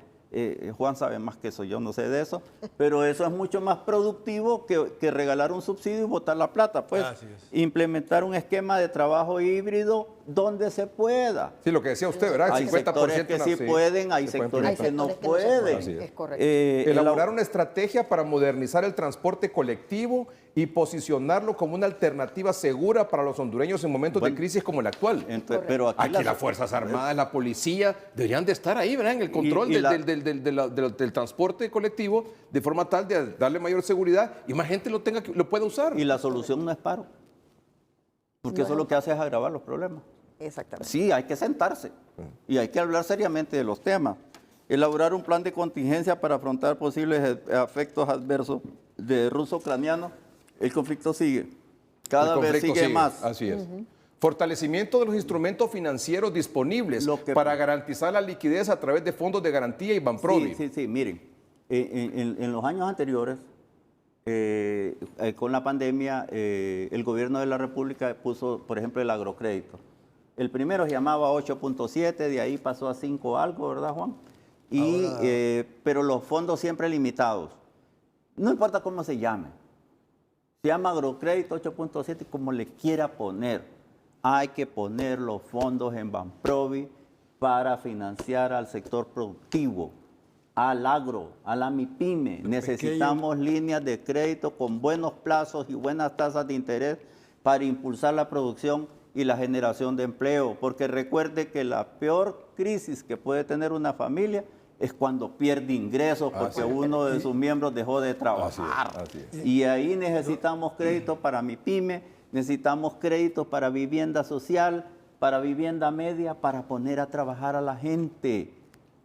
S5: Juan sabe más que eso, yo no sé de eso, pero eso es mucho más productivo que regalar un subsidio y botar la plata. Pues implementar un esquema de trabajo híbrido donde se pueda.
S2: Sí, lo que decía usted, ¿verdad?
S5: Hay
S2: 50%
S5: sectores que sí pueden, hay sectores que no pueden.
S3: Es correcto.
S2: Elaborar una estrategia para modernizar el transporte colectivo y posicionarlo como una alternativa segura para los hondureños en momentos de crisis como el actual.
S5: Pero
S2: aquí las Fuerzas Armadas, la policía, deberían de estar ahí, ¿verdad? En el control del transporte colectivo, de forma tal de darle mayor seguridad y más gente lo pueda usar.
S5: Y la solución no es paro, porque eso lo que hace es agravar los problemas.
S3: Exactamente.
S5: Sí, hay que sentarse y hay que hablar seriamente de los temas. Elaborar un plan de contingencia para afrontar posibles efectos adversos de ruso-ucraniano. El conflicto sigue. Cada vez sigue más.
S2: Así es. Fortalecimiento de los instrumentos financieros disponibles para garantizar la liquidez a través de fondos de garantía y Banprovi.
S5: Sí, miren, en los años anteriores, con la pandemia, el gobierno de la República puso, por ejemplo, el agrocrédito. El primero se llamaba 8.7, de ahí pasó a 5 algo, ¿verdad, Juan? Pero los fondos siempre limitados. No importa cómo se llame. Se llama agrocrédito 8.7, como le quiera poner. Hay que poner los fondos en Banprovi para financiar al sector productivo, al agro, a la MIPYME. Necesitamos líneas de crédito con buenos plazos y buenas tasas de interés para impulsar la producción y la generación de empleo. Porque recuerde que la peor crisis que puede tener una familia es cuando pierde ingresos porque uno de sus miembros dejó de trabajar.
S2: Así es.
S5: Y ahí necesitamos crédito para MIPYME, necesitamos créditos para vivienda social, para vivienda media, para poner a trabajar a la gente.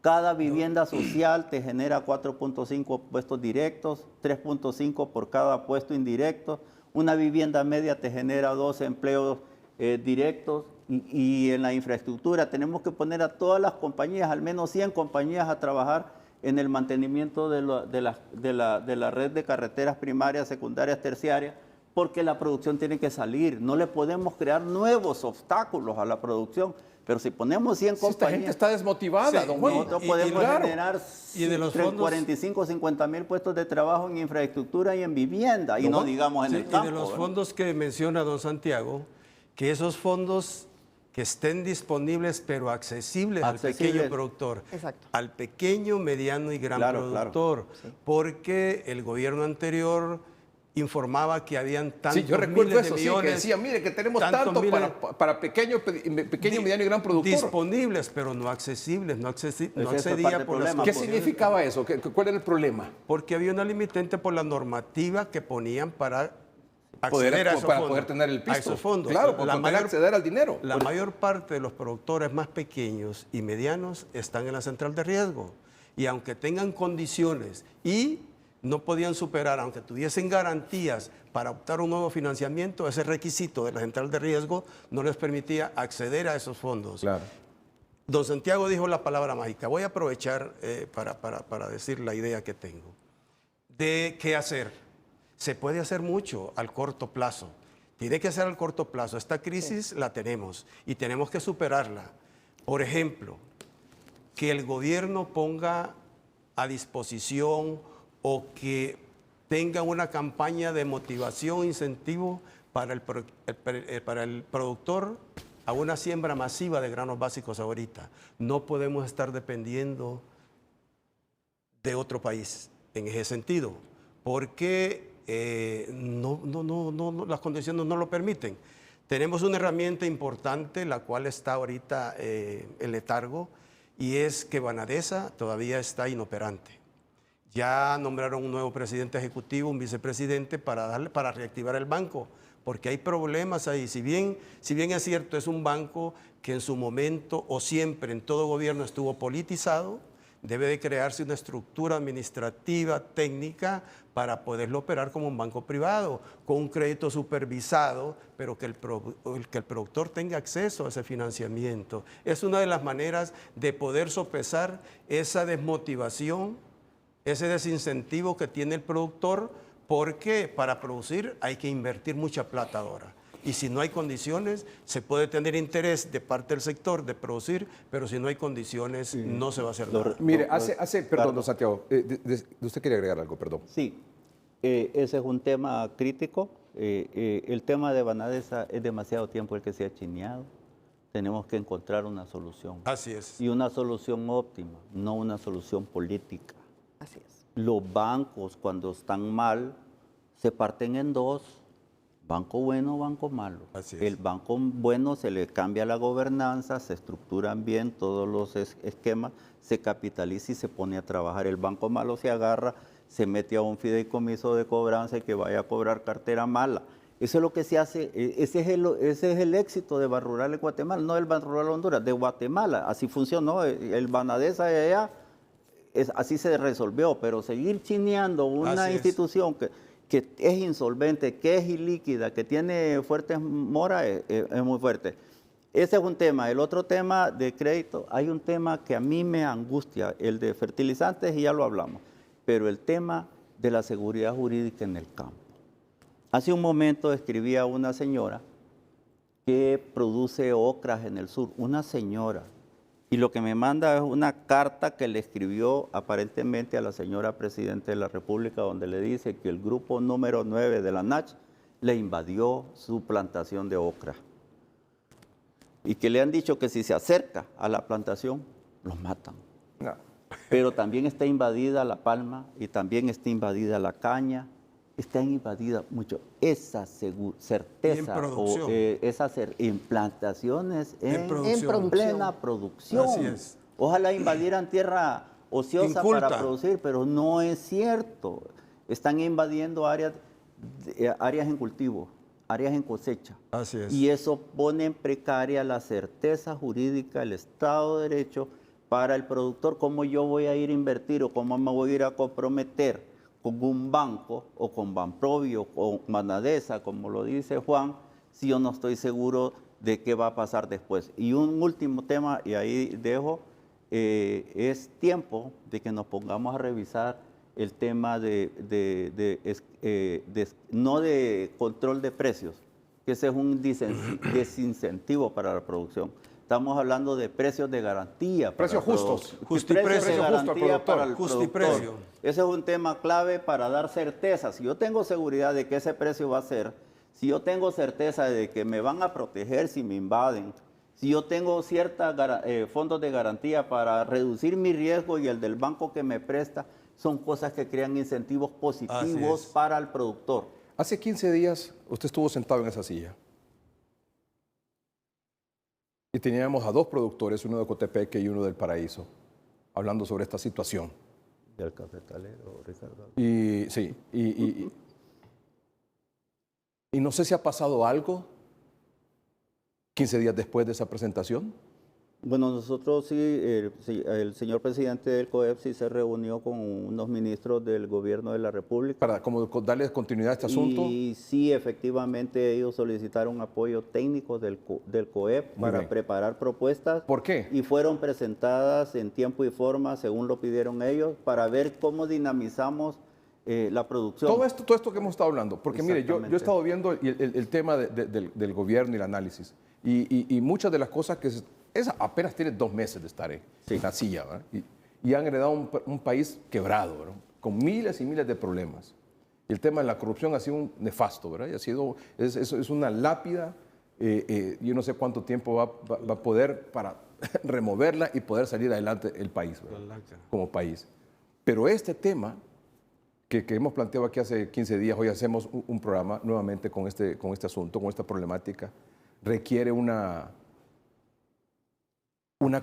S5: Cada vivienda social te genera 4.5 puestos directos, 3.5 por cada puesto indirecto. Una vivienda media te genera 12 empleos directos. Y en la infraestructura tenemos que poner a todas las compañías, al menos 100 compañías, a trabajar en el mantenimiento de la red de carreteras primarias, secundarias, terciarias, porque la producción tiene que salir. No le podemos crear nuevos obstáculos a la producción, pero si ponemos 100 compañías...
S2: Esta gente está desmotivada, don Juan.
S5: Nosotros podemos generar
S4: de los fondos,
S5: 45 o 50 mil puestos de trabajo en infraestructura y en vivienda, y no digamos en el campo.
S4: Y de los fondos que menciona don Santiago, que esos fondos que estén disponibles pero accesibles al pequeño productor,
S3: Exacto.
S4: al pequeño, mediano y gran
S5: Claro,
S4: productor, porque el gobierno anterior informaba que habían tantos
S2: Sí, yo recuerdo
S4: miles de
S2: eso, sí,
S4: millones,
S2: que decía, mire, que tenemos
S4: tantos
S2: tanto
S4: miles
S2: para pequeño, mediano y gran productor.
S4: disponibles, pero no accesibles, no
S5: Ese es
S4: accedía
S5: parte del
S4: por las
S5: problema.
S2: ¿Qué
S4: condiciones.
S2: significaba eso? ¿Cuál era el problema?
S4: Porque había una limitante por la normativa que ponían para
S2: Poder,
S4: acceder a esos
S2: para
S4: fondos,
S2: poder tener el
S4: a
S2: pisto.
S4: esos fondos.
S2: Claro, para
S4: La
S2: poder
S4: mayor-
S2: acceder al dinero.
S4: La mayor parte de los productores más pequeños y medianos están en la central de riesgo. Y aunque tengan condiciones y no podían superar, aunque tuviesen garantías para optar un nuevo financiamiento, ese requisito de la central de riesgo no les permitía acceder a esos fondos.
S2: Claro.
S4: Don Santiago dijo la palabra mágica. Voy a aprovechar para decir la idea que tengo. De qué hacer. Se puede hacer mucho al corto plazo. Tiene que ser al corto plazo. Esta crisis la tenemos y tenemos que superarla. Por ejemplo, que el gobierno ponga a disposición o que tenga una campaña de motivación, incentivo para el productor a una siembra masiva de granos básicos ahorita. No podemos estar dependiendo de otro país en ese sentido, porque las condiciones no lo permiten. Tenemos una herramienta importante, la cual está ahorita en letargo, y es que Banadesa todavía está inoperante. Ya nombraron un nuevo presidente ejecutivo, un vicepresidente para reactivar el banco, porque hay problemas ahí. Si bien es cierto, es un banco que en su momento o siempre en todo gobierno estuvo politizado, debe de crearse una estructura administrativa, técnica, para poderlo operar como un banco privado, con un crédito supervisado, pero que el productor tenga acceso a ese financiamiento. Es una de las maneras de poder sopesar esa desmotivación, ese desincentivo que tiene el productor, porque para producir hay que invertir mucha plata ahora. Y si no hay condiciones, se puede tener interés de parte del sector de producir, pero si no hay condiciones, no se va a hacer nada.
S2: Mire, perdón, don Santiago, usted quería agregar algo, perdón.
S5: Sí, ese es un tema crítico. El tema de Banadesa es demasiado tiempo el que se ha chineado. Tenemos que encontrar una solución.
S4: Así es.
S5: Y una solución óptima, no una solución política.
S3: Así es.
S5: Los bancos, cuando están mal, se parten en dos. Banco bueno, banco malo.
S4: Así es.
S5: El banco bueno se le cambia la gobernanza, se estructuran bien todos los esquemas, se capitaliza y se pone a trabajar. El banco malo se agarra, se mete a un fideicomiso de cobranza y que vaya a cobrar cartera mala. Eso es lo que se hace, ese es el éxito de Banrural de Guatemala, no del Banrural de Honduras, de Guatemala. Así funcionó, el Banadesa de allá, así se resolvió, pero seguir chineando una institución que es insolvente, que es ilíquida, que tiene fuertes moras, es muy fuerte. Ese es un tema. El otro tema de crédito, hay un tema que a mí me angustia, el de fertilizantes, y ya lo hablamos, pero el tema de la seguridad jurídica en el campo. Hace un momento escribía una señora que produce ocras en el sur, una señora, y lo que me manda es una carta que le escribió aparentemente a la señora Presidenta de la República, donde le dice que el grupo número 9 de la NACH le invadió su plantación de ocra. Y que le han dicho que si se acerca a la plantación, los matan.
S2: No.
S5: Pero también está invadida la palma y también está invadida la caña. Está invadida mucho esa certeza o esas implantaciones en plena producción.
S4: Así es.
S5: Ojalá invadieran tierra ociosa
S4: Inculta.
S5: para producir, pero no es cierto. Están invadiendo áreas en cultivo, áreas en cosecha.
S4: Así es.
S5: Y eso pone en precaria la certeza jurídica, el Estado de Derecho para el productor. ¿Cómo yo voy a ir a invertir o cómo me voy a ir a comprometer con un banco o con Banprovio o Banadesa, como lo dice Juan, si yo no estoy seguro de qué va a pasar después? Y un último tema, y ahí dejo, es tiempo de que nos pongamos a revisar el tema no de control de precios, que ese es un desincentivo para la producción. Estamos hablando de precios de garantía.
S2: Precios justos.
S4: Justiprecio.
S5: De garantía para el
S4: Justiprecio.
S5: productor. Ese es un tema clave para dar certeza. Si yo tengo seguridad de que ese precio va a ser, si yo tengo certeza de que me van a proteger si me invaden, Si yo tengo ciertos fondos de garantía para reducir mi riesgo y el del banco que me presta, son cosas que crean incentivos positivos para el productor.
S2: Hace 15 días usted estuvo sentado en esa silla. Y teníamos a dos productores, uno de Cotepeque y uno del Paraíso, hablando sobre esta situación.
S5: Del cafetalero, Ricardo.
S2: Y sí, y no sé si ha pasado algo 15 días después de esa presentación.
S5: Bueno, nosotros el señor presidente del COEP sí se reunió con unos ministros del gobierno de la República.
S2: Para como darle continuidad a este asunto.
S5: Y sí, efectivamente, ellos solicitaron apoyo técnico del COEP
S2: Muy
S5: para
S2: bien.
S5: preparar propuestas.
S2: ¿Por qué?
S5: Y fueron presentadas en tiempo y forma, según lo pidieron ellos, para ver cómo dinamizamos la producción.
S2: Todo esto que hemos estado hablando, porque mire, yo he
S5: Exactamente.
S2: estado viendo el tema del gobierno y el análisis, y muchas de las cosas que esa apenas tiene 2 meses de estar en la silla, ¿verdad? Y han heredado un país quebrado, ¿verdad? Con miles y miles de problemas. Y el tema de la corrupción ha sido un nefasto, ¿verdad? Y ha sido, es una lápida, yo no sé cuánto tiempo va a poder para removerla y poder salir adelante el país, ¿verdad? Como país. Pero este tema que hemos planteado aquí hace 15 días, hoy hacemos un programa nuevamente con este asunto, con esta problemática, requiere una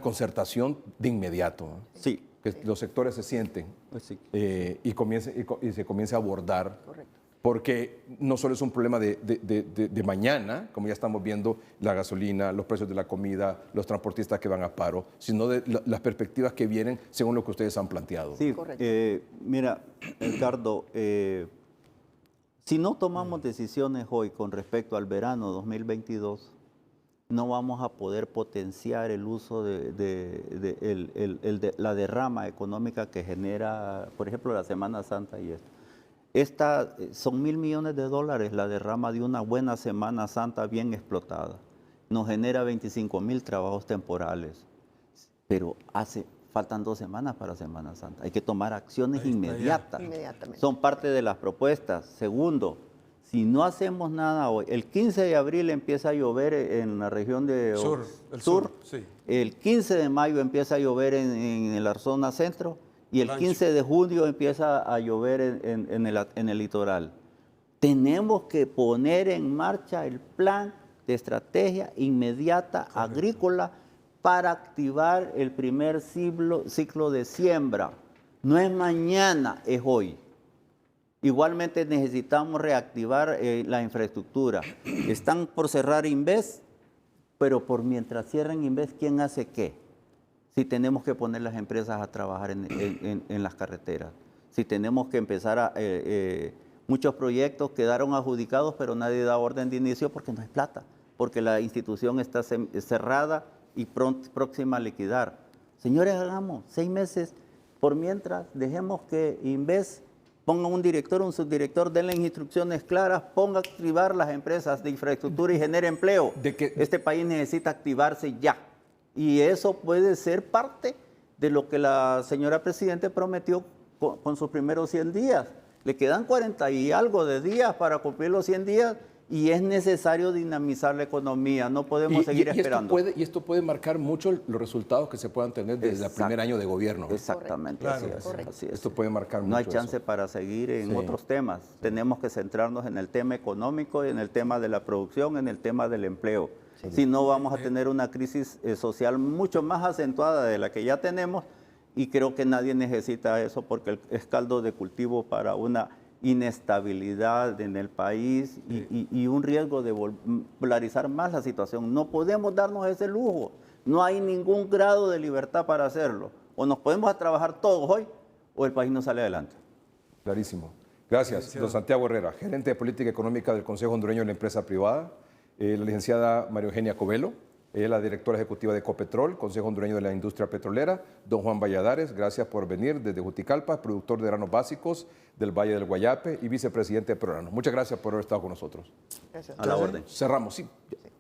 S2: concertación de inmediato, ¿no?
S5: Sí.
S2: Que los sectores se sienten
S5: Sí.
S2: y se comience a abordar.
S3: Correcto.
S2: Porque no solo es un problema de mañana, como ya estamos viendo, la gasolina, los precios de la comida, los transportistas que van a paro, sino de las perspectivas que vienen según lo que ustedes han planteado.
S5: Sí,
S3: Correcto.
S5: mira, Ricardo, si no tomamos decisiones hoy con respecto al verano 2022, no vamos a poder potenciar el uso de la derrama económica que genera, por ejemplo, la Semana Santa y esto. Son $1.000 millones la derrama de una buena Semana Santa bien explotada. Nos genera 25.000 trabajos temporales, pero faltan 2 semanas para Semana Santa. Hay que tomar acciones inmediatas.
S3: Inmediatamente.
S5: Son parte de las propuestas. Segundo, si no hacemos nada hoy, el 15 de abril empieza a llover en la región de
S4: sur, sí.
S5: El 15 de mayo empieza a llover en la zona centro y el
S4: Lancho.
S5: 15 de junio empieza a llover en el litoral. Tenemos que poner en marcha el plan de estrategia inmediata agrícola para activar el primer ciclo de siembra. No es mañana, es hoy. Igualmente necesitamos reactivar la infraestructura. Están por cerrar Inves, pero por mientras cierren Inves, ¿quién hace qué? Si tenemos que poner las empresas a trabajar en las carreteras, si tenemos que empezar muchos proyectos quedaron adjudicados, pero nadie da orden de inicio porque no hay plata, porque la institución está cerrada y próxima a liquidar. Señores, hagamos 6 meses, por mientras dejemos que Inves ponga un director, un subdirector, denle instrucciones claras, ponga a activar las empresas de infraestructura y genere empleo. Este país necesita activarse ya. Y eso puede ser parte de lo que la señora Presidente prometió con sus primeros 100 días. Le quedan 40 y algo de días para cumplir los 100 días y es necesario dinamizar la economía. No podemos seguir esperando.
S2: Esto puede marcar mucho los resultados que se puedan tener desde el primer año de gobierno.
S5: Exactamente,
S4: Correcto.
S5: así es.
S2: Esto puede marcar mucho.
S5: No hay chance para seguir en otros temas. Tenemos que centrarnos en el tema económico, en el tema de la producción, en el tema del empleo. Si no, vamos a tener una crisis social mucho más acentuada de la que ya tenemos y creo que nadie necesita eso porque es caldo de cultivo para una inestabilidad en el país y un riesgo de polarizar más la situación. No podemos darnos ese lujo. No hay ningún grado de libertad para hacerlo. O nos podemos trabajar todos hoy o el país no sale adelante.
S2: Clarísimo. Gracias, don Santiago Herrera, gerente de Política Económica del Consejo Hondureño de la Empresa Privada. La licenciada María Eugenia Covelo, ella es la directora ejecutiva de Ecopetrol, Consejo Hondureño de la Industria Petrolera. Don Juan Valladares, gracias por venir desde Juticalpa, productor de granos básicos del Valle del Guayape y vicepresidente de Prograno. Muchas gracias por haber estado con nosotros.
S3: Gracias.
S5: A la orden.
S2: Cerramos, sí.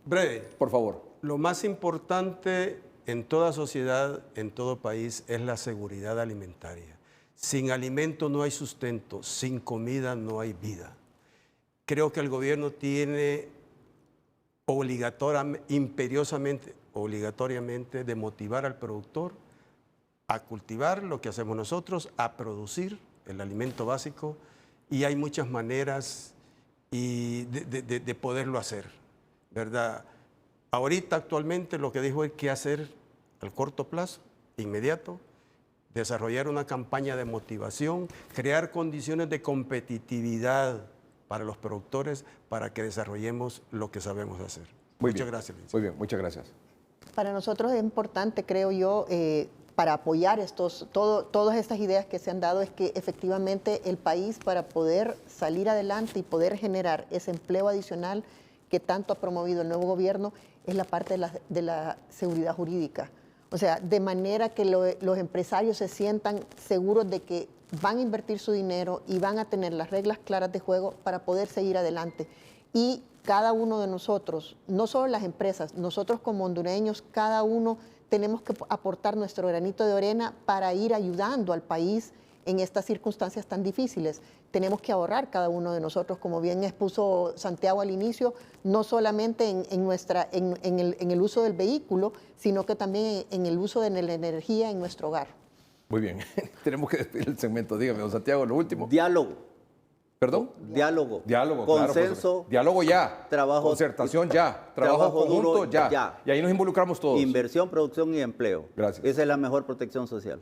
S4: Breve.
S2: Por favor.
S4: Lo más importante en toda sociedad, en todo país, es la seguridad alimentaria. Sin alimento no hay sustento, sin comida no hay vida. Creo que el gobierno tiene obligatoriamente, imperiosamente, obligatoriamente de motivar al productor a cultivar lo que hacemos nosotros, a producir el alimento básico, y hay muchas maneras de poderlo hacer, ¿verdad? Ahorita, actualmente, lo que dijo es qué hacer al corto plazo, inmediato, desarrollar una campaña de motivación, crear condiciones de competitividad para los productores para que desarrollemos lo que sabemos hacer. Muchas gracias, Lindsay.
S2: Muy bien, muchas gracias.
S3: Para nosotros es importante, creo yo, para apoyar todas estas ideas que se han dado, es que efectivamente el país, para poder salir adelante y poder generar ese empleo adicional que tanto ha promovido el nuevo gobierno, es la parte de la seguridad jurídica. O sea, de manera que los empresarios se sientan seguros de que van a invertir su dinero y van a tener las reglas claras de juego para poder seguir adelante. Y cada uno de nosotros, no solo las empresas, nosotros como hondureños, cada uno tenemos que aportar nuestro granito de arena para ir ayudando al país en estas circunstancias tan difíciles. Tenemos que ahorrar cada uno de nosotros, como bien expuso Santiago al inicio, no solamente en el uso del vehículo, sino que también en el uso de la energía en nuestro hogar.
S2: Muy bien, tenemos que despedir el segmento. Dígame, don Santiago, lo último.
S5: Diálogo.
S2: ¿Perdón?
S5: Diálogo.
S2: Diálogo,
S5: consenso.
S2: Claro, diálogo ya.
S5: Trabajo.
S2: Concertación ya. Trabajo conjunto
S5: duro
S2: ya. Y ahí nos involucramos todos.
S5: Inversión, producción y empleo.
S2: Gracias.
S5: Esa es la mejor protección social.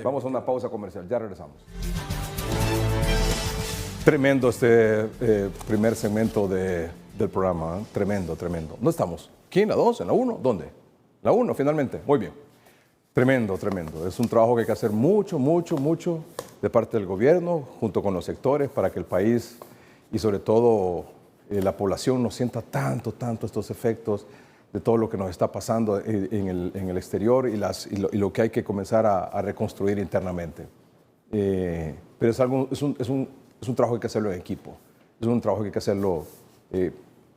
S2: Vamos a una pausa comercial, ya regresamos. Tremendo este primer segmento del programa, ¿eh? Tremendo, tremendo. ¿Dónde estamos? ¿Aquí en la 2? ¿En la 1? ¿Dónde? La 1, finalmente. Muy bien. Tremendo, tremendo. Es un trabajo que hay que hacer mucho, mucho, mucho de parte del gobierno, junto con los sectores, para que el país y sobre todo la población no sienta tanto estos efectos de todo lo que nos está pasando en el exterior y lo que hay que comenzar a reconstruir internamente. Pero es un trabajo que hay que hacerlo en equipo, es un trabajo que hay que hacerlo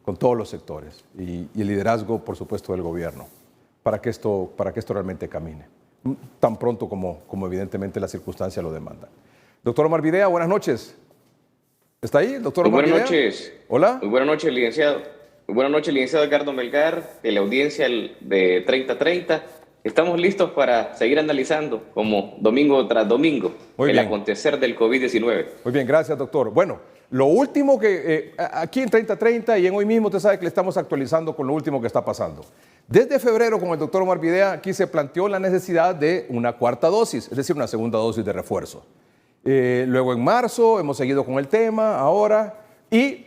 S2: con todos los sectores y el liderazgo, por supuesto, del gobierno, para que esto realmente camine, tan pronto como evidentemente la circunstancia lo demanda. Doctor Omar Videa, buenas noches. ¿Está ahí, doctor Omar Videa?
S7: Buenas noches.
S2: Hola.
S7: Muy buenas noches, licenciado. Muy buenas noches, licenciado Edgardo Melgar, de la audiencia de 3030. Estamos listos para seguir analizando, como domingo tras domingo, el acontecer del COVID-19.
S2: Muy bien, gracias, doctor. Bueno, lo último que aquí en 3030 y en Hoy Mismo, usted sabe que le estamos actualizando con lo último que está pasando. Desde febrero, con el doctor Omar Videa, aquí se planteó la necesidad de una cuarta dosis, es decir, una segunda dosis de refuerzo. Luego en marzo hemos seguido con el tema, ahora, y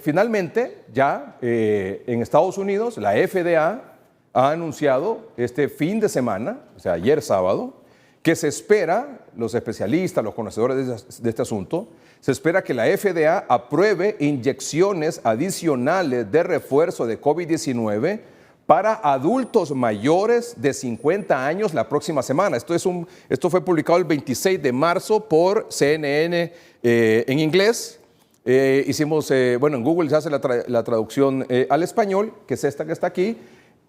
S2: finalmente ya en Estados Unidos la FDA ha anunciado este fin de semana, o sea, ayer sábado, que se espera, los especialistas, los conocedores de este asunto, se espera que la FDA apruebe inyecciones adicionales de refuerzo de COVID-19 para adultos mayores de 50 años la próxima semana. Esto fue publicado el 26 de marzo por CNN en inglés. En Google se hace la traducción al español, que es esta que está aquí.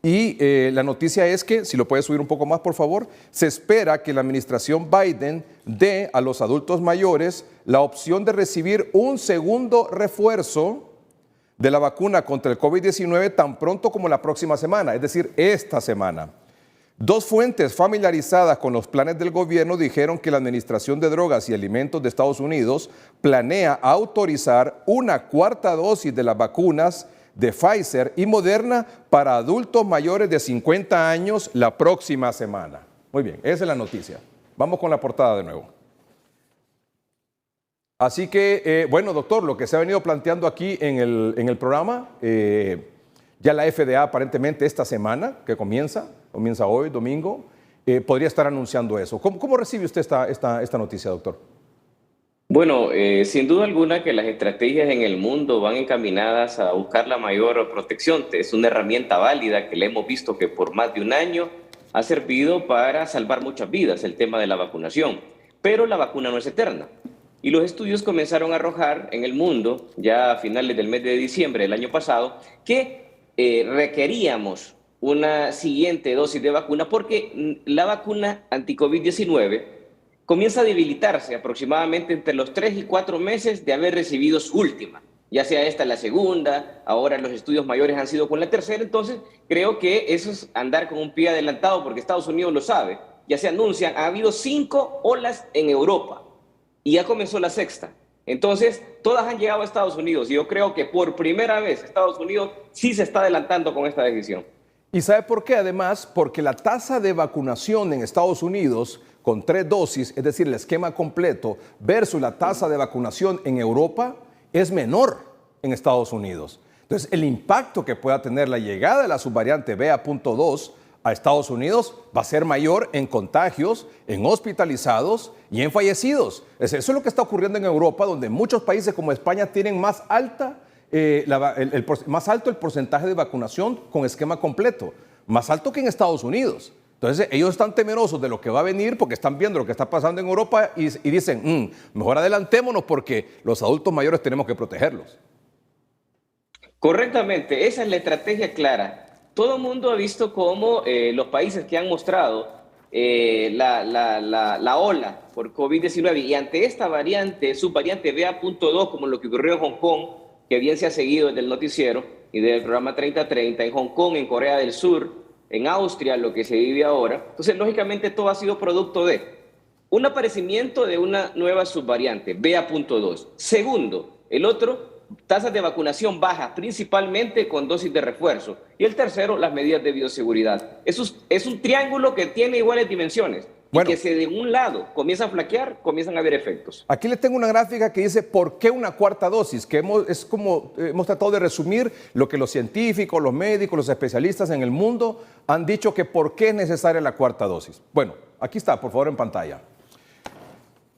S2: Y la noticia es que, si lo puedes subir un poco más, por favor, se espera que la administración Biden dé a los adultos mayores la opción de recibir un segundo refuerzo de la vacuna contra el COVID-19 tan pronto como la próxima semana, es decir, esta semana. Dos fuentes familiarizadas con los planes del gobierno dijeron que la Administración de Drogas y Alimentos de Estados Unidos planea autorizar una cuarta dosis de las vacunas de Pfizer y Moderna para adultos mayores de 50 años la próxima semana. Muy bien, esa es la noticia. Vamos con la portada de nuevo. Así que, bueno, doctor, lo que se ha venido planteando aquí en el programa, ya la FDA aparentemente esta semana, que comienza hoy, domingo, podría estar anunciando eso. ¿Cómo recibe usted esta noticia, doctor?
S7: Bueno, sin duda alguna que las estrategias en el mundo van encaminadas a buscar la mayor protección. Es una herramienta válida que le hemos visto que por más de un año ha servido para salvar muchas vidas, el tema de la vacunación. Pero la vacuna no es eterna. Y los estudios comenzaron a arrojar en el mundo, ya a finales del mes de diciembre del año pasado, que requeríamos una siguiente dosis de vacuna porque la vacuna anti-COVID-19 comienza a debilitarse aproximadamente entre los 3 y 4 meses de haber recibido su última. ya sea esta la segunda, ahora los estudios mayores han sido con la tercera, entonces creo que eso es andar con un pie adelantado porque Estados Unidos lo sabe, ya se anuncian, ha habido 5 olas en Europa y ya comenzó la sexta. Entonces, todas han llegado a Estados Unidos y yo creo que por primera vez Estados Unidos sí se está adelantando con esta decisión.
S2: ¿Y sabe por qué? Además, porque la tasa de vacunación en Estados Unidos con 3 dosis, es decir, el esquema completo, versus la tasa de vacunación en Europa, es menor en Estados Unidos. Entonces, el impacto que pueda tener la llegada de la subvariante BA.2 a Estados Unidos va a ser mayor en contagios, en hospitalizados y en fallecidos. Eso es lo que está ocurriendo en Europa, donde muchos países como España tienen más alto el porcentaje de vacunación con esquema completo, más alto que en Estados Unidos. Entonces ellos están temerosos de lo que va a venir porque están viendo lo que está pasando en Europa y dicen, mejor adelantémonos porque los adultos mayores tenemos que protegerlos.
S7: Correctamente, esa es la estrategia clara. Todo el mundo ha visto cómo los países que han mostrado la ola por COVID-19 y ante esta variante, subvariante BA.2, como lo que ocurrió en Hong Kong, que bien se ha seguido desde el noticiero y del programa 3030, en Hong Kong, en Corea del Sur, en Austria, lo que se vive ahora. Entonces, lógicamente, todo ha sido producto de un aparecimiento de una nueva subvariante, BA.2. Segundo, el otro, tasas de vacunación bajas, principalmente con dosis de refuerzo. Y el tercero, las medidas de bioseguridad. Es un triángulo que tiene iguales dimensiones. Bueno, y que si de un lado comienza a flaquear, comienzan a haber efectos.
S2: Aquí les tengo una gráfica que dice ¿por qué una cuarta dosis? Que hemos tratado de resumir lo que los científicos, los médicos, los especialistas en el mundo han dicho que por qué es necesaria la cuarta dosis. Bueno, aquí está, por favor, en pantalla.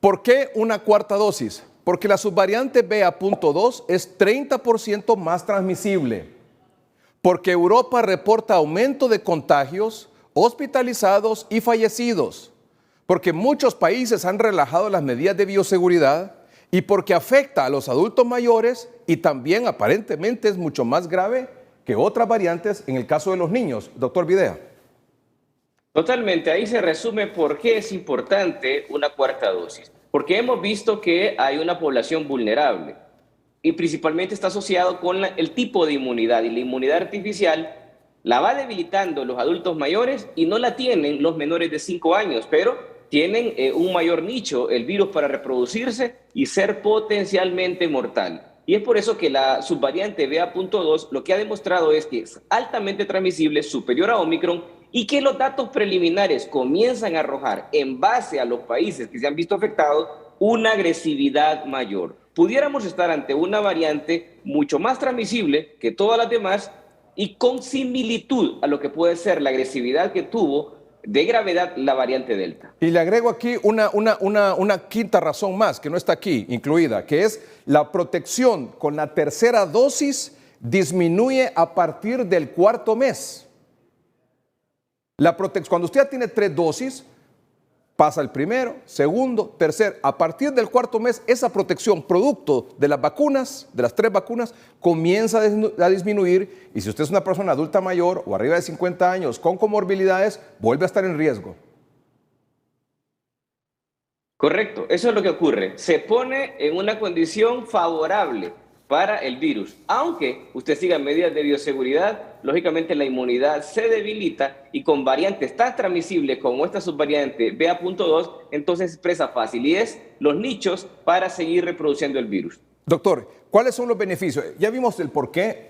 S2: ¿Por qué una cuarta dosis? Porque la subvariante BA.2 es 30% más transmisible. Porque Europa reporta aumento de contagios, hospitalizados y fallecidos. Porque muchos países han relajado las medidas de bioseguridad y porque afecta a los adultos mayores y también aparentemente es mucho más grave que otras variantes en el caso de los niños. Doctor Videa.
S7: Totalmente, ahí se resume por qué es importante una cuarta dosis. Porque hemos visto que hay una población vulnerable y principalmente está asociado con el tipo de inmunidad y la inmunidad artificial la va debilitando los adultos mayores y no la tienen los menores de 5 años, pero tienen un mayor nicho, el virus para reproducirse y ser potencialmente mortal. Y es por eso que la subvariante BA.2 lo que ha demostrado es que es altamente transmisible, superior a Omicron, y que los datos preliminares comienzan a arrojar, en base a los países que se han visto afectados, una agresividad mayor. Pudiéramos estar ante una variante mucho más transmisible que todas las demás y con similitud a lo que puede ser la agresividad que tuvo de gravedad la variante Delta.
S2: Y le agrego aquí una quinta razón más, que no está aquí incluida, que es la protección con la tercera dosis disminuye a partir del 4.º mes. Cuando usted ya tiene 3 dosis, pasa el primero, segundo, tercer. A partir del 4.º mes, esa protección, producto de las vacunas, de las 3 vacunas, comienza a disminuir. Y si usted es una persona adulta mayor o arriba de 50 años con comorbilidades, vuelve a estar en riesgo.
S7: Correcto, eso es lo que ocurre. Se pone en una condición favorable para el virus. Aunque usted siga medidas de bioseguridad, lógicamente la inmunidad se debilita y con variantes tan transmisibles como esta subvariante BA.2, entonces es presa fácil y es los nichos para seguir reproduciendo el virus.
S2: Doctor, ¿cuáles son los beneficios? Ya vimos el por qué,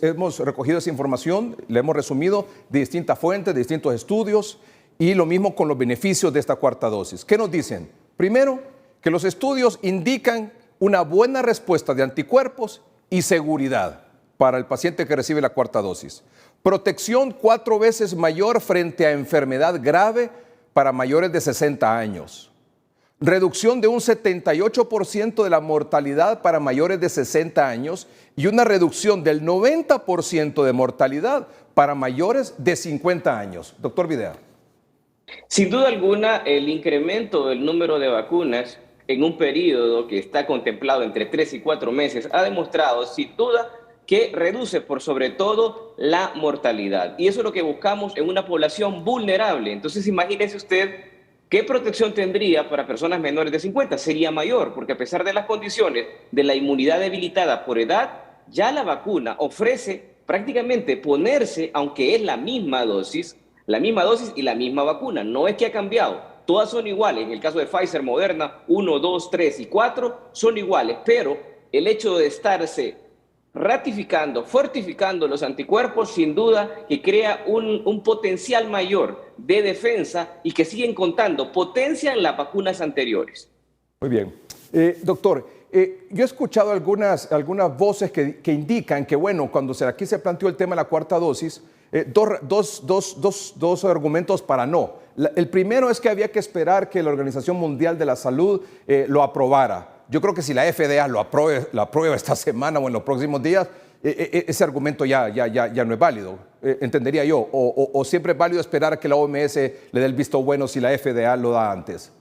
S2: hemos recogido esa información, la hemos resumido de distintas fuentes, de distintos estudios y lo mismo con los beneficios de esta cuarta dosis. ¿Qué nos dicen? Primero, que los estudios indican una buena respuesta de anticuerpos y seguridad para el paciente que recibe la cuarta dosis. Protección 4 veces mayor frente a enfermedad grave para mayores de 60 años. Reducción de un 78% de la mortalidad para mayores de 60 años y una reducción del 90% de mortalidad para mayores de 50 años. Doctor Videa.
S7: Sin duda alguna, el incremento del número de vacunas en un periodo que está contemplado entre 3 y 4 meses, ha demostrado sin duda que reduce por sobre todo la mortalidad. Y eso es lo que buscamos en una población vulnerable. Entonces imagínese usted ¿Qué protección tendría para personas menores de 50? Sería mayor, porque a pesar de las condiciones de la inmunidad debilitada por edad, ya la vacuna ofrece prácticamente ponerse, aunque es la misma dosis y la misma vacuna. No es que ha cambiado, todas son iguales. En el caso de Pfizer, Moderna, 1, 2, 3 y 4 son iguales, pero el hecho de estarse ratificando, fortificando los anticuerpos, sin duda que crea un potencial mayor de defensa y que siguen contando potencia en las vacunas anteriores.
S2: Muy bien. Doctor, yo he escuchado algunas voces que indican que, bueno, cuando aquí se planteó el tema de la cuarta dosis, dos argumentos para no. El primero es que había que esperar que la Organización Mundial de la Salud lo aprobara. Yo creo que si la FDA lo aprueba esta semana o en los próximos días, ese argumento ya no es válido, entendería yo. O siempre es válido esperar a que la OMS le dé el visto bueno si la FDA lo da antes.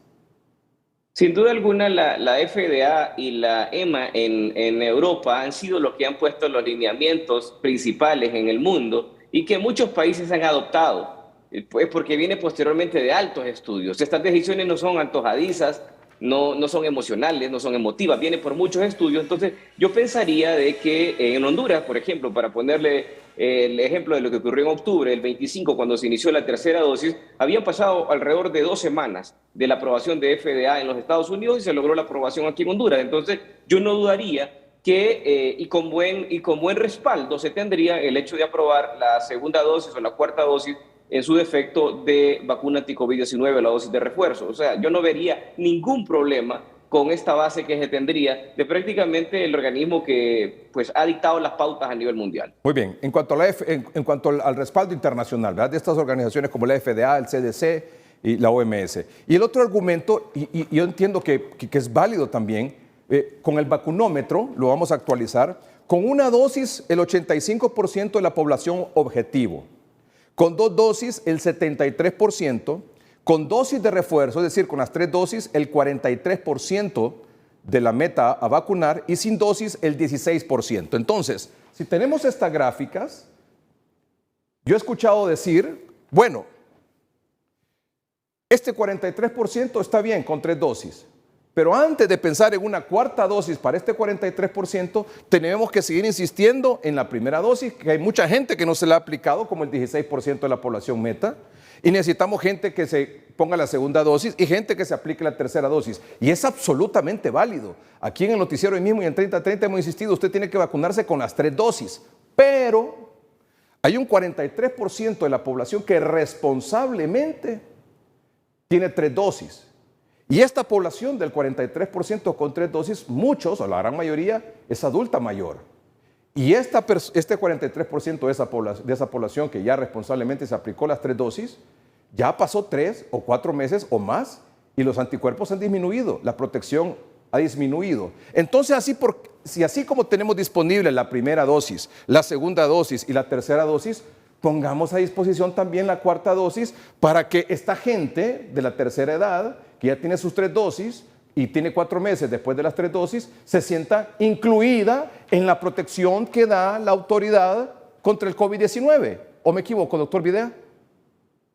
S7: Sin duda alguna, la FDA y la EMA en Europa han sido los que han puesto los lineamientos principales en el mundo y que muchos países han adoptado, pues porque viene posteriormente de altos estudios. Estas decisiones no son antojadizas, no son emocionales, no son emotivas, viene por muchos estudios. Entonces yo pensaría de que en Honduras, por ejemplo, para ponerle el ejemplo de lo que ocurrió en octubre, el 25, cuando se inició la tercera dosis, habían pasado alrededor de 2 semanas de la aprobación de FDA en los Estados Unidos y se logró la aprobación aquí en Honduras. Entonces yo no dudaría que, y con buen respaldo, se tendría el hecho de aprobar la segunda dosis o la cuarta dosis en su defecto de vacuna anti-COVID-19, la dosis de refuerzo. O sea, yo no vería ningún problema con esta base que se tendría de prácticamente el organismo que pues, ha dictado las pautas a nivel mundial.
S2: Muy bien. En cuanto al respaldo internacional, ¿verdad?, de estas organizaciones como la FDA, el CDC y la OMS. Y el otro argumento, y yo entiendo que es válido también, con el vacunómetro, lo vamos a actualizar, con una dosis el 85% de la población objetivo. Con 2 dosis, el 73%, con dosis de refuerzo, es decir, con las 3 dosis, el 43% de la meta a vacunar y sin dosis, el 16%. Entonces, si tenemos estas gráficas, yo he escuchado decir, bueno, este 43% está bien con 3 dosis, pero antes de pensar en una cuarta dosis para este 43%, tenemos que seguir insistiendo en la primera dosis, que hay mucha gente que no se la ha aplicado, como el 16% de la población meta, y necesitamos gente que se ponga la segunda dosis y gente que se aplique la tercera dosis. Y es absolutamente válido. Aquí en el noticiero hoy mismo y en 30-30 hemos insistido, usted tiene que vacunarse con las 3 dosis, pero hay un 43% de la población que responsablemente tiene 3 dosis. Y esta población del 43% con 3 dosis, muchos, o la gran mayoría, es adulta mayor. Y este 43% de esa población que ya responsablemente se aplicó las 3 dosis, ya pasó 3 o 4 meses o más y los anticuerpos han disminuido, la protección ha disminuido. Entonces, así como tenemos disponible la primera dosis, la segunda dosis y la tercera dosis, pongamos a disposición también la cuarta dosis para que esta gente de la tercera edad, que ya tiene sus 3 dosis y tiene 4 meses después de las 3 dosis, se sienta incluida en la protección que da la autoridad contra el COVID-19. ¿O me equivoco, doctor Videa?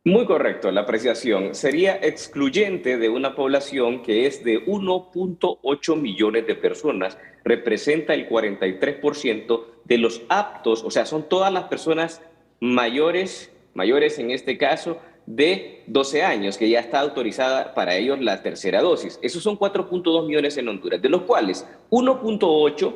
S7: Muy correcto, la apreciación. Sería excluyente de una población que es de 1.8 millones de personas. Representa el 43% de los aptos, o sea, son todas las personas mayores en este caso, de 12 años, que ya está autorizada para ellos la tercera dosis. Esos son 4.2 millones en Honduras, de los cuales 1.8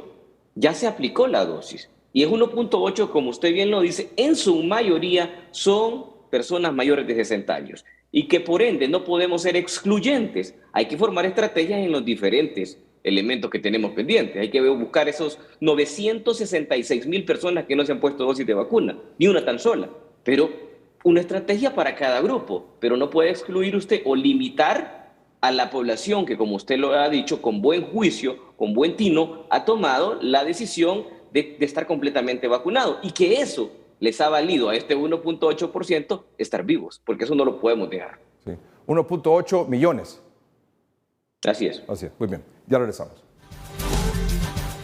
S7: ya se aplicó la dosis. Y es 1.8, como usted bien lo dice, en su mayoría son personas mayores de 60 años. Y que por ende no podemos ser excluyentes. Hay que formar estrategias en los diferentes elementos que tenemos pendientes. Hay que buscar esos 966,000 personas que no se han puesto dosis de vacuna, ni una tan sola. Pero una estrategia para cada grupo, pero no puede excluir usted o limitar a la población que, como usted lo ha dicho, con buen juicio, con buen tino, ha tomado la decisión de estar completamente vacunado y que eso les ha valido a este 1.8% estar vivos, porque eso no lo podemos dejar.
S2: Sí. 1.8 millones.
S7: Así es.
S2: Así es, muy bien. Ya regresamos.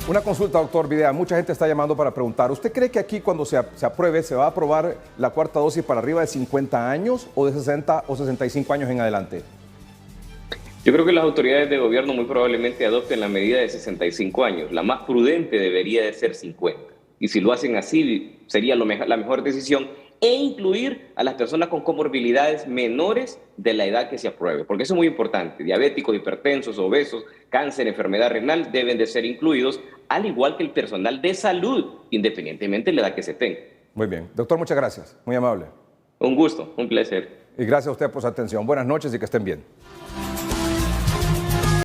S2: Una consulta, doctor Videa. Mucha gente está llamando para preguntar, ¿usted cree que aquí cuando se apruebe, se va a aprobar la cuarta dosis para arriba de 50 años o de 60 o 65 años en adelante?
S7: Yo creo que las autoridades de gobierno muy probablemente adopten la medida de 65 años. La más prudente debería de ser 50. Y si lo hacen así, sería la mejor decisión, e incluir a las personas con comorbilidades menores de la edad que se apruebe, porque eso es muy importante. Diabéticos, hipertensos, obesos, cáncer, enfermedad renal deben de ser incluidos, al igual que el personal de salud, independientemente de la edad que se tenga.
S2: Muy bien. Doctor, muchas gracias. Muy amable.
S7: Un gusto, un placer.
S2: Y gracias a usted por su atención. Buenas noches y que estén bien.